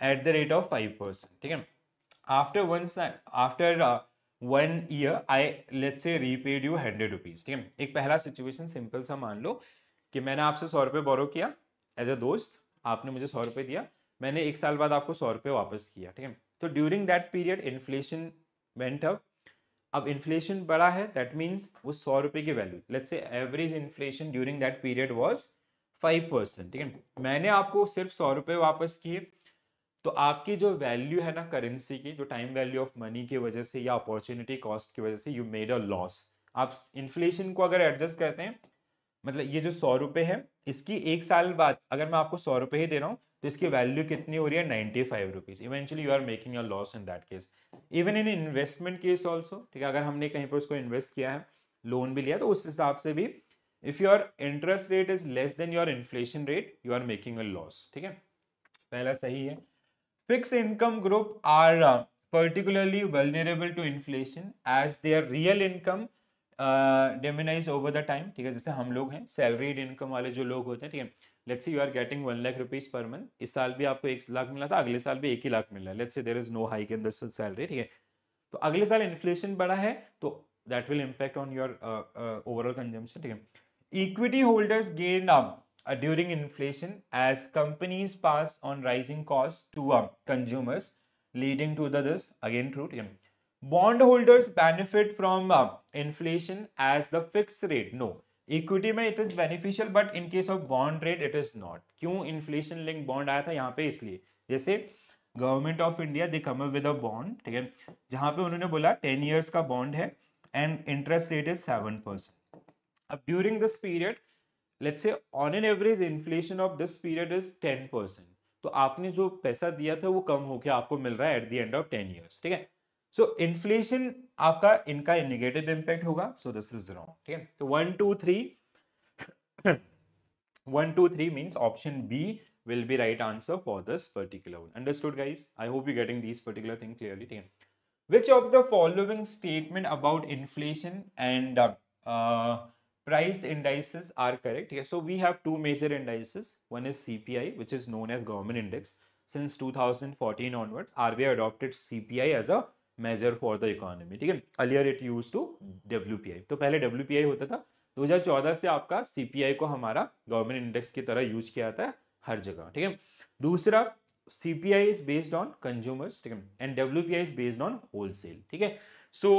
at the rate of 5%. ठीक है. After 1 year, I let's say repaid you 100 rupees. ठीक है. एक पहला सिचुएशन सिंपल सा मान लो कि मैंने आपसे 100 रुपए बोरो किया एज अ दोस्त, आपने मुझे 100 रुपए दिया, मैंने 1 साल बाद आपको 100 रुपए वापस किया. ठीक है. तो during that period inflation went up. अब इन्फ्लेशन बढ़ा है, दैट मीन्स वो 100 रुपए की value, let's say average inflation during that period was 5%. ठीक है. मैंने आपको सिर्फ 100 रुपए वापस किए, तो आपकी जो वैल्यू है ना करेंसी की, जो टाइम वैल्यू ऑफ मनी की वजह से या अपॉर्चुनिटी कॉस्ट की वजह से यू मेड अ लॉस. आप इन्फ्लेशन को अगर एडजस्ट करते हैं, मतलब ये जो 100 रुपए है, इसकी 1 साल बाद अगर मैं आपको 100 रुपए ही दे रहा हूँ तो इसकी वैल्यू कितनी हो रही है? 95 rupees. Eventually you are making a loss in that case. Even in investment case also. ठीक है. अगर हमने कहीं पर उसको इन्वेस्ट किया है, लोन भी लिया, तो उस हिसाब से भी if your interest rate is less than your inflation rate, you are making a loss. ठीक है. पहला सही है. Fixed income group are particularly vulnerable to inflation as their real income diminish over the time. ठीक है. जैसे हम लोग हैं सैलरीड इनकम वाले जो लोग होते हैं. ठीक है. Let's say you are getting 1 lakh rupees per month. इस साल भी आपको 1 लाख मिला था, अगले साल भी 1 ही लाख मिल रहा है. Let's say there is no hike in this salary. ठीक है. तो अगले साल इन्फ्लेशन बढ़ा है तो that will impact on your overall consumption. ठीक है. Equity holders gain during inflation as companies pass on rising costs to consumers, leading to this again true. Bond holders benefit from inflation as the fixed rate. No, equity में it is beneficial, but in case of bond rate it is not. क्यों? inflation linked bond आया था यहाँ पे इसलिए. जैसे government of India they come up with a bond. ठीक है. जहाँ पे उन्होंने बोला 10 years का बॉन्ड है एंड इंटरेस्ट रेट इज 7%. अब during this period, let's say on an average inflation of this period is 10%. तो आपने जो पैसा दिया था वो कम हो गया, आपको मिल रहा है at the end of 10 years. ठीक है. So inflation आपका इनका नेगेटिव इम्पैक्ट होगा. So this is wrong. ठीक है. तो 1 2 3 1 2 3 means option B will be right answer for this particular one. Understood guys? I hope you're getting these particular thing clearly. ठीक है. Which of the following statement about inflation and price indices are correct? Yeah, so we have two major indices. One is CPI, which is known as government index. Since 2014 onwards, RBI adopted CPI as a measure for the economy. ठीक है. Earlier it used to WPI. तो पहले WPI होता था. 2014 से आपका CPI को हमारा गवर्नमेंट इंडेक्स की तरह यूज किया जाता है हर जगह. ठीक है. दूसरा, CPI is based on consumers. ठीक है. And WPI is based on wholesale. ठीक है. So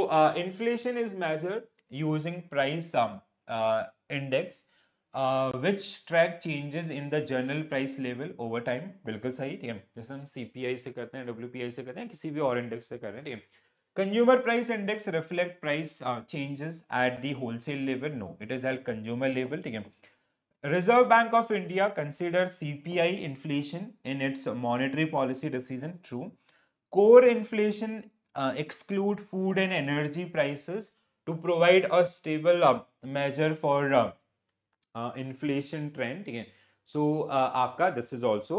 inflation is measured using price index which track changes in the general price level over time. बिल्कुल सही. ठीक है. जैसे हम CPI से करते हैं, WPI से करते हैं, किसी भी और इंडेक्स से कर रहे हैं. ठीक है. Consumer price index reflect price changes at the wholesale level. No, it is at consumer level. ठीक है. Reserve Bank of India considers CPI inflation in its monetary policy decision. True. Core inflation exclude food and energy prices to provide a stable measure for inflation trend. ठीक है. So आपका this is also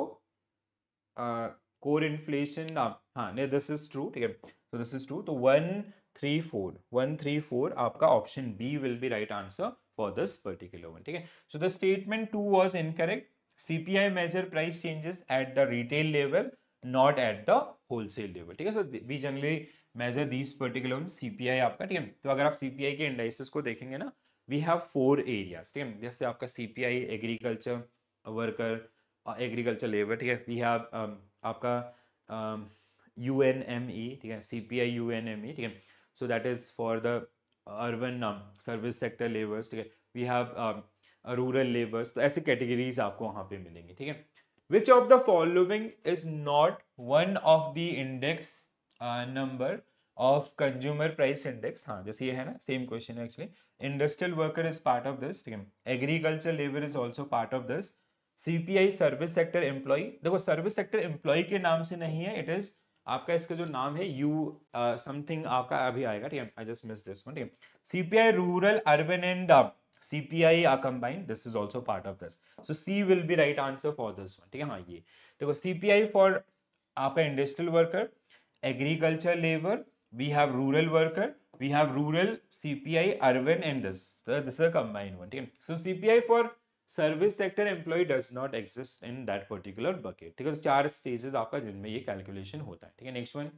core inflation. हाँ नहीं, this is true. ठीक है. So this is true. तो 134 आपका option B will be right answer for this particular one. ठीक है. So the statement 2 was incorrect. CPI measure price changes at the retail level, not at the wholesale level. ठीक है. So we generally measure these particular ones. CPI आपका. ठीक है. तो अगर आप CPI के indices को देखेंगे ना, we have 4 areas. ठीक है. जैसे आपका CPI agriculture worker, agriculture labor. ठीक है. We have आपका UNME. ठीक है. CPI UNME. ठीक है. So that is for the urban service sector laborers. ठीक है. We have rural labours. तो ऐसे कैटेगरीज आपको वहां पे मिलेंगे. ठीक है. Which of the following is not one of the index number of consumer price index, हाँ जैसे ये है ना, सेम क्वेश्चन है actually. Industrial worker is part of this, ठीक है. Agriculture labour is also part of this. CPI service sector employ, देखो service sector employ के नाम से नहीं है, इट इज आपका इसका जो नाम है यू समथिंग आपका अभी आएगा, ठीक है. I just miss this one, ठीक है. CPI rural urban and CPI are combined. This is also part of this. So C will be right answer for this one. ठीक है, हाँ ये देखो CPI for आपका industrial worker, agriculture labour, we have rural worker, we have rural CPI urban and this is a combined one, ठीक है. So CPI for service sector employ does not exist in that particular bucket, ठीक है. तो 4 stages आपका जिनमें ये calculation होता है, ठीक है. Next one,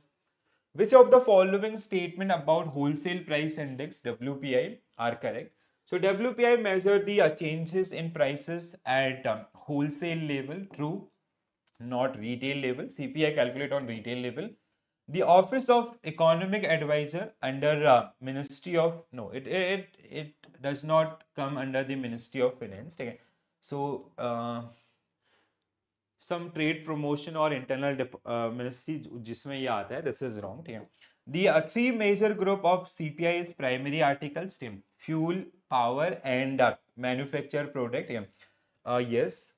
which of the following statement about wholesale price index WPI are correct? So WPI measure the changes in prices at wholesale level, true, not retail level. CPI calculate on retail level. The Office of Economic Advisor under Ministry of, no, it does not come under the Ministry of Finance. Okay? So some trade promotion or internal ministry जिसमें ये आता है, this is wrong, ठीक है. The three major group of CPI is primary articles, fuel, power and manufactured product. Yes.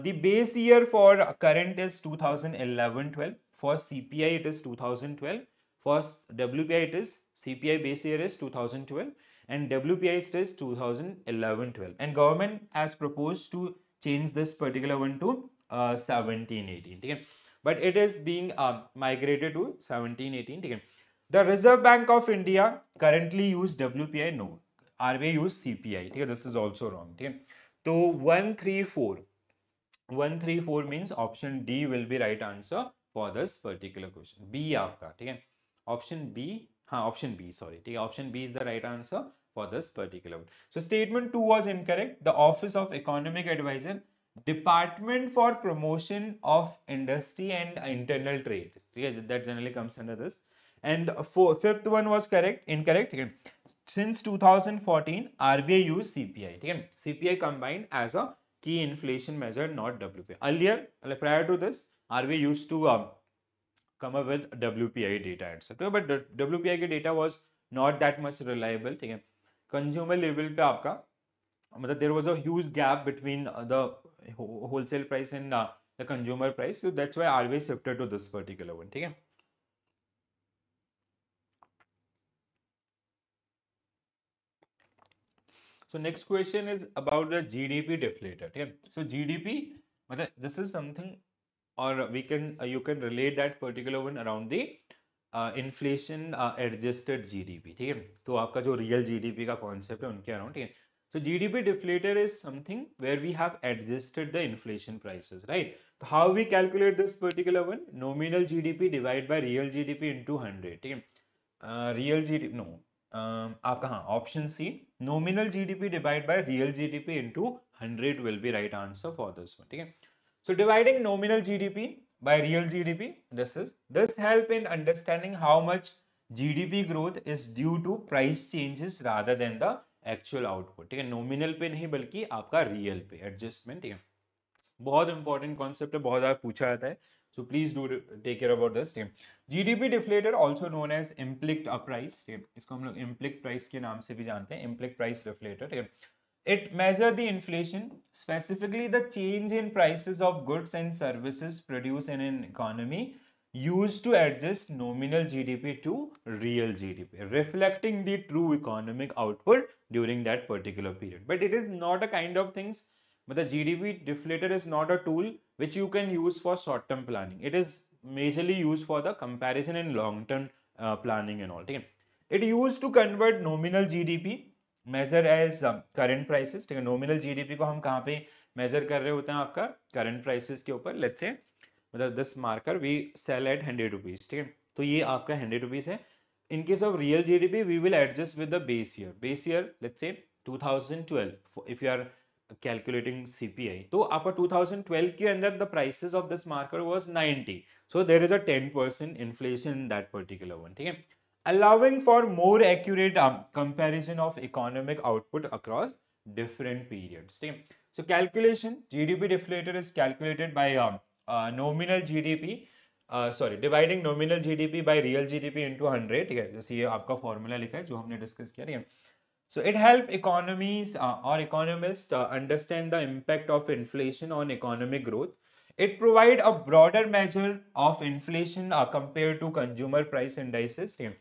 The base year for current is 2011-12. For CPI it is 2012. For WPI it is CPI base year is 2012 and WPI it is 2011-12. And government has proposed to change this particular one to 17-18, ठीक है. But it is being migrated to 17-18, ठीक है. The Reserve Bank of India currently use WPI, no. RBI use CPI, ठीक है. This is also wrong, ठीक है. तो 134 means option D will be right answer for this particular question. B आपका, ठीक है. Option B, हाँ option B, sorry, ठीक है. Option B is the right answer for this particular one. So statement 2 was incorrect. The Office of Economic Advisor, Department for Promotion of Industry and Internal Trade, ठीक है, that generally comes under this. And fifth one was incorrect. Since 2014, RBI used CPI. CPI combined as a key inflation measure, not WPI. Earlier, prior to this, RBI used to come up with WPI data, etc. But the WPI data was not that much reliable. Consumer level पे आपका मतलब there was a huge gap between the wholesale price and the consumer price, so that's why RBI shifted to this particular one. ठीक है. So next question is about the GDP deflator. Okay? So GDP, this is something, or we can you can relate that particular one around the inflation adjusted GDP. ठीक है. तो आपका जो real GDP का concept है उनके around. ठीक है. So GDP deflator is something where we have adjusted the inflation prices, right? So how we calculate this particular one? Nominal GDP divided by real GDP into 100. ठीक है. Real GDP, no. आपका हाँ option C, nominal GDP divide by real GDP into 100 will be right answer for this one. ठीक है. So dividing nominal GDP by real GDP, this help in understanding how much GDP growth is due to price changes rather than the actual output. ठीक है. Nominal पे नहीं बल्कि आपका real पे adjustment. ठीक है. बहुत इंपॉर्टेंट कॉन्सेप्ट है, बहुत ज्यादा पूछा जाता है. So please do take care about this. GDP deflator also known as implied price. इसको हम लोग implied price के नाम से भी जानते हैं, implied price deflator. It measures the inflation, specifically the change in prices of goods and services produced in an economy, used to adjust nominal GDP to real GDP, reflecting the true economic output during that particular period. But it is not a kind of things. But the GDP deflator is not a tool which you can use for short-term planning. It is majorly used for the comparison and long-term planning and all. It used to convert nominal GDP measure as current prices. Nominal GDP को हम कहाँ पे measure कर रहे होते हैं आपका current prices के ऊपर. Let's say मतलब this marker we sell at 100 rupees. ठीक है. तो ये आपका 100 rupees है. In case of real GDP, we will adjust with the base year. Base year, let's say 2012. If you are calculating CPI, तो आपका 2012 के अंदर the prices of this marker was 90, so there is a 10% inflation in that particular one. ठीक है. Allowing for more accurate comparison of economic output across different periods. ठीक है. So calculation, GDP deflator is calculated by nominal GDP sorry dividing nominal GDP by real GDP into 100, ठीक है, जैसे ये आपका formula लिखा है जो हमने डिस्कस किया, ठीक है. So it help economies or economists understand the impact of inflation on economic growth. It provide a broader measure of inflation compared to consumer price indices, ठीक है,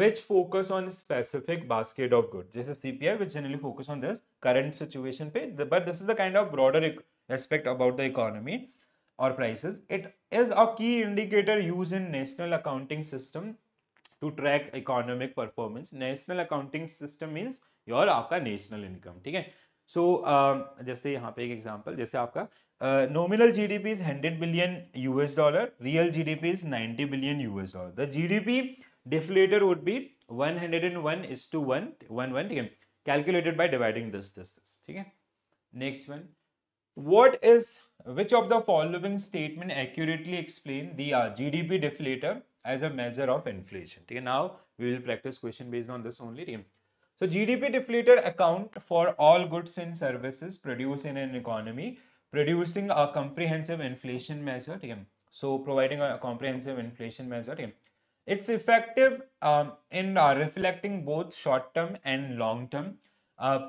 which focus on specific basket of goods. This is CPI, which generally focus on this current situation पे, but this is the kind of broader aspect about the economy or prices. It is a key indicator used in national accounting system to track economic performance. National accounting system means your आपका national income, ठीक है. So जैसे यहाँ पे एक example, जैसे आपका nominal GDP is 100 billion US dollar, real GDP is 90 billion US dollar. The GDP deflator would be 101:1, ठीक है, calculated by dividing this, ठीक है. Next one, which of the following statement accurately explain the GDP deflator as a measure of inflation? Okay, now we will practice question based on this only. So GDP deflator account for all goods and services produced in an economy, producing a comprehensive inflation measure. Okay, so providing a comprehensive inflation measure. Okay. It's effective in reflecting both short term and long term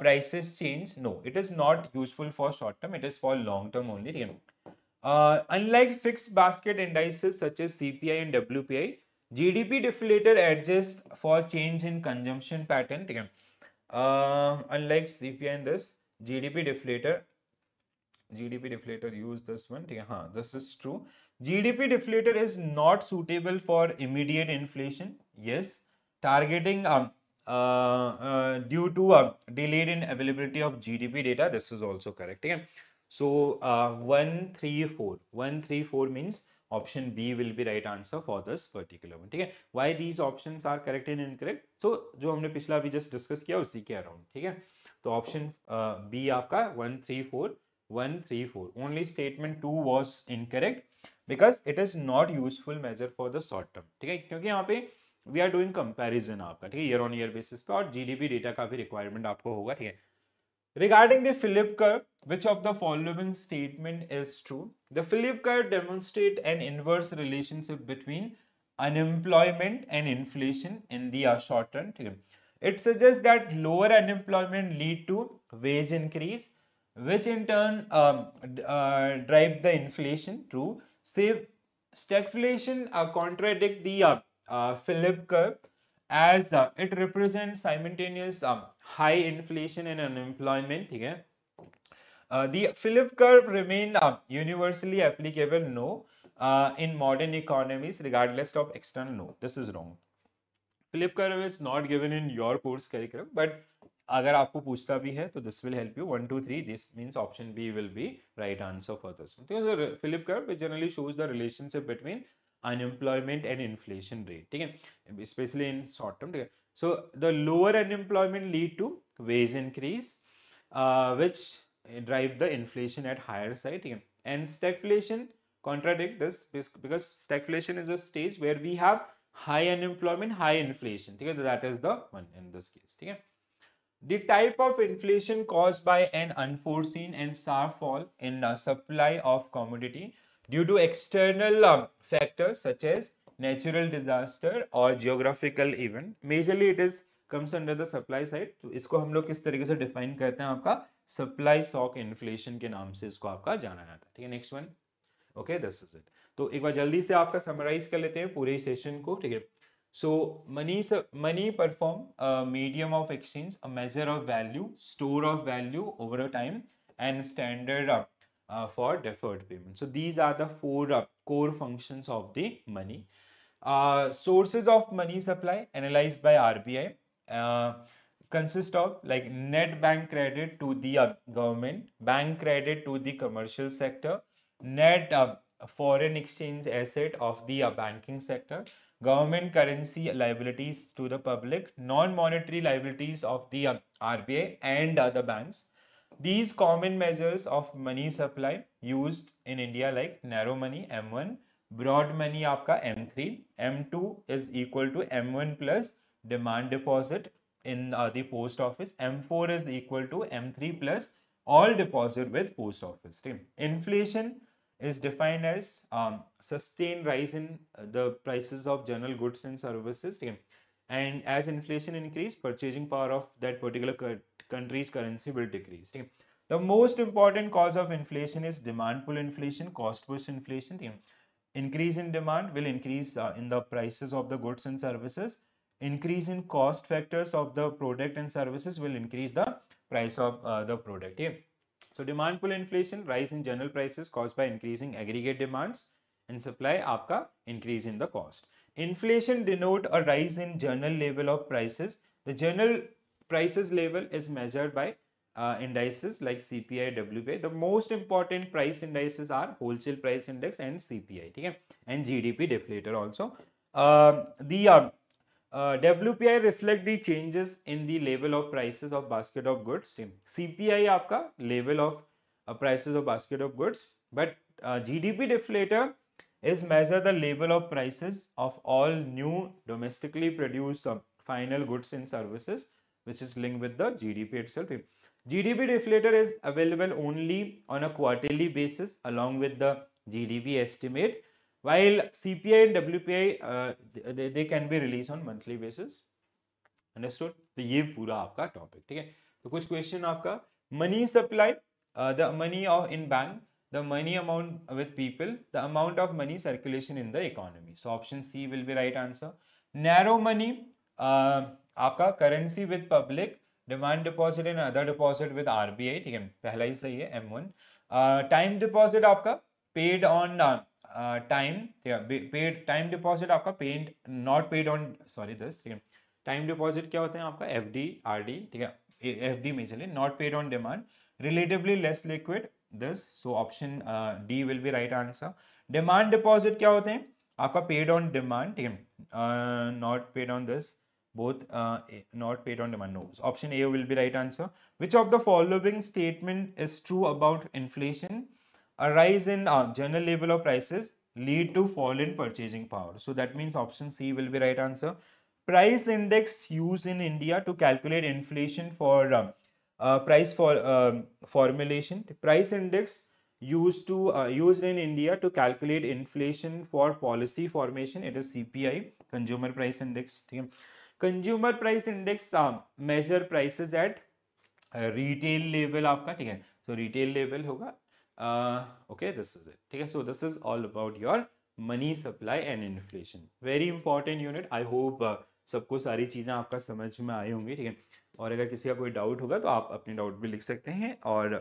prices change. No, it is not useful for short term, it is for long term only. Unlike fixed basket indices such as CPI and WPI, GDP deflator adjusts for change in consumption pattern. Unlike CPI and this, GDP deflator use this one. This is true. GDP deflator is not suitable for immediate inflation. Yes, targeting due to delayed in availability of GDP data. This is also correct. Okay? So 134 means option B will be right answer for this particular one. Okay? Why these options are correct and incorrect? So जो हमने पिछला भी just discuss किया उसी के around. ठीक है? तो option B आपका 134. Only statement 2 was incorrect because it is not useful measure for the short term. ठीक है, क्योंकि यहाँ पे we are doing comparison आपका, ठीक है, year on year basis पे, और GDP data का भी requirement आपको होगा, ठीक है. Regarding the Philip curve, which of the following statement is true? The Philip curve demonstrates an inverse relationship between unemployment and inflation in the short term. It suggests that lower unemployment lead to wage increase, which in turn drive the inflation. True. Say stagflation contradict the Philip curve, as it represents simultaneous high inflation and unemployment. The Philip curve remain universally applicable. No. In modern economies, regardless of external. No, this is wrong. Philip curve is not given in your course curriculum, but अगर आपको पूछता भी है तो this will help you. 1, 2, 3. This means option B will be right answer for this. So the Philip curve which generally shows the relationship between unemployment and inflation rate. ठीक है, especially in short term. ठीक है. So the lower unemployment lead to wage increase, which drive the inflation at higher side. ठीक है. And stagflation contradict this because stagflation is a stage where we have high unemployment, high inflation. ठीक है, so that is the one in this case. ठीक है. The type of inflation caused by an unforeseen and sharp fall in supply of commodity due to external factors such as natural disaster or geographical event. Majorly it is comes under the supply side. तो इसको हम लोग किस तरीके से define करते हैं, आपका supply shock inflation के नाम से इसको आपका जाना जाता है. ठीक है, next one. Okay, this is it. तो एक बार जल्दी से आपका summarize कर लेते हैं पूरे सेशन को. ठीक है. So money perform a medium of exchange, a measure of value, store of value over a time, and standard for deferred payment. So these are the 4 core functions of the money. Sources of money supply analyzed by RBI consist of like net bank credit to the government, bank credit to the commercial sector, net foreign exchange asset of the banking sector, government currency liabilities to the public, non-monetary liabilities of the RBI and other banks. These common measures of money supply used in India like narrow money M1, broad money आपका M3, M2 is equal to M1 plus demand deposit in the post office, M4 is equal to M3 plus all deposit with post office. Inflation is defined as sustained rise in the prices of general goods and services, ठीक है? And as inflation increase, purchasing power of that particular country's currency will decrease, ठीक है? The most important cause of inflation is demand pull inflation, cost push inflation, ठीक है? Increase in demand will increase in the prices of the goods and services. Increase in cost factors of the product and services will increase the price of the product. Yeah. So demand pull inflation, rise in general prices caused by increasing aggregate demands, and supply आपका increase in the cost. Inflation denote a rise in general level of prices. The general prices level is measured by indices like CPI, WPI. The most important price indices are wholesale price index and CPI, ठीक है? And GDP deflator also. The WPI reflect the changes in the level of prices of basket of goods. CPI आपका level of prices of basket of goods, but GDP deflator is measure the level of prices of all new domestically produced final goods and services, which is linked with the GDP itself. GDP deflator is available only on a quarterly basis along with the GDP estimate, while CPI and WPI they can be released on monthly basis. Understood? तो ये पूरा आपका topic, ठीक है? तो कुछ question आपका money supply, the money of in bank, the money amount with people, the amount of money circulation in the economy. So option C will be right answer. Narrow money, आपका currency with public, demand deposit and other deposit with RBI, ठीक है? पहला ही सही है M1. Time deposit आपका paid on time, ठीक है? Paid time deposit आपका paid not paid on, sorry this, ठीक है? Time deposit क्या होते हैं आपका FD, RD, ठीक है? FD में चलिए, not paid on demand, relatively less liquid, this, so option D will be right answer. Demand deposit क्या होते हैं आपका paid on demand, ठीक है? Not paid on this, both not paid on demand, no. So option A will be right answer. Which of the following statement is true about inflation? A rise in general level of prices lead to fall in purchasing power. So that means option C will be right answer. Price index used in India to calculate inflation for price for formulation. The price index used in India to calculate inflation for policy formation. It is CPI, Consumer Price Index. Consumer Price Index measure prices at retail level आपका, ठीक है? So retail level होगा. Okay, this is it, ठीक है? So this is all about your money supply and inflation. Very important unit. I hope सबको सारी चीज़ें आपका समझ में आई होंगी, ठीक है? और अगर किसी का कोई डाउट होगा तो आप अपने डाउट भी लिख सकते हैं. और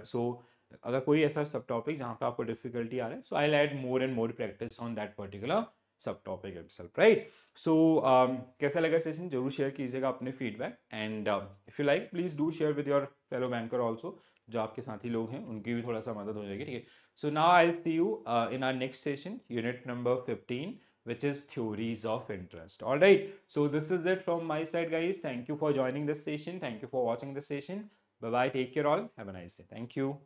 अगर कोई ऐसा सब टॉपिक जहाँ पे आपको डिफिकल्टी आ रहा है, so I will add more and more practice on that particular sub topic itself, right? So कैसा लगा सेशन जरूर शेयर कीजिएगा अपने feedback. And if you like please do share with your fellow banker also, जो आपके साथी लोग हैं उनकी भी थोड़ा सा मदद हो जाएगी, ठीक है? So now I will see you in our next session, unit number 15, which is theories of interest. All right, so this is it from my side, guys. Thank you for joining this session. Thank you for watching this session. Bye bye, take care all, have a nice day. Thank you.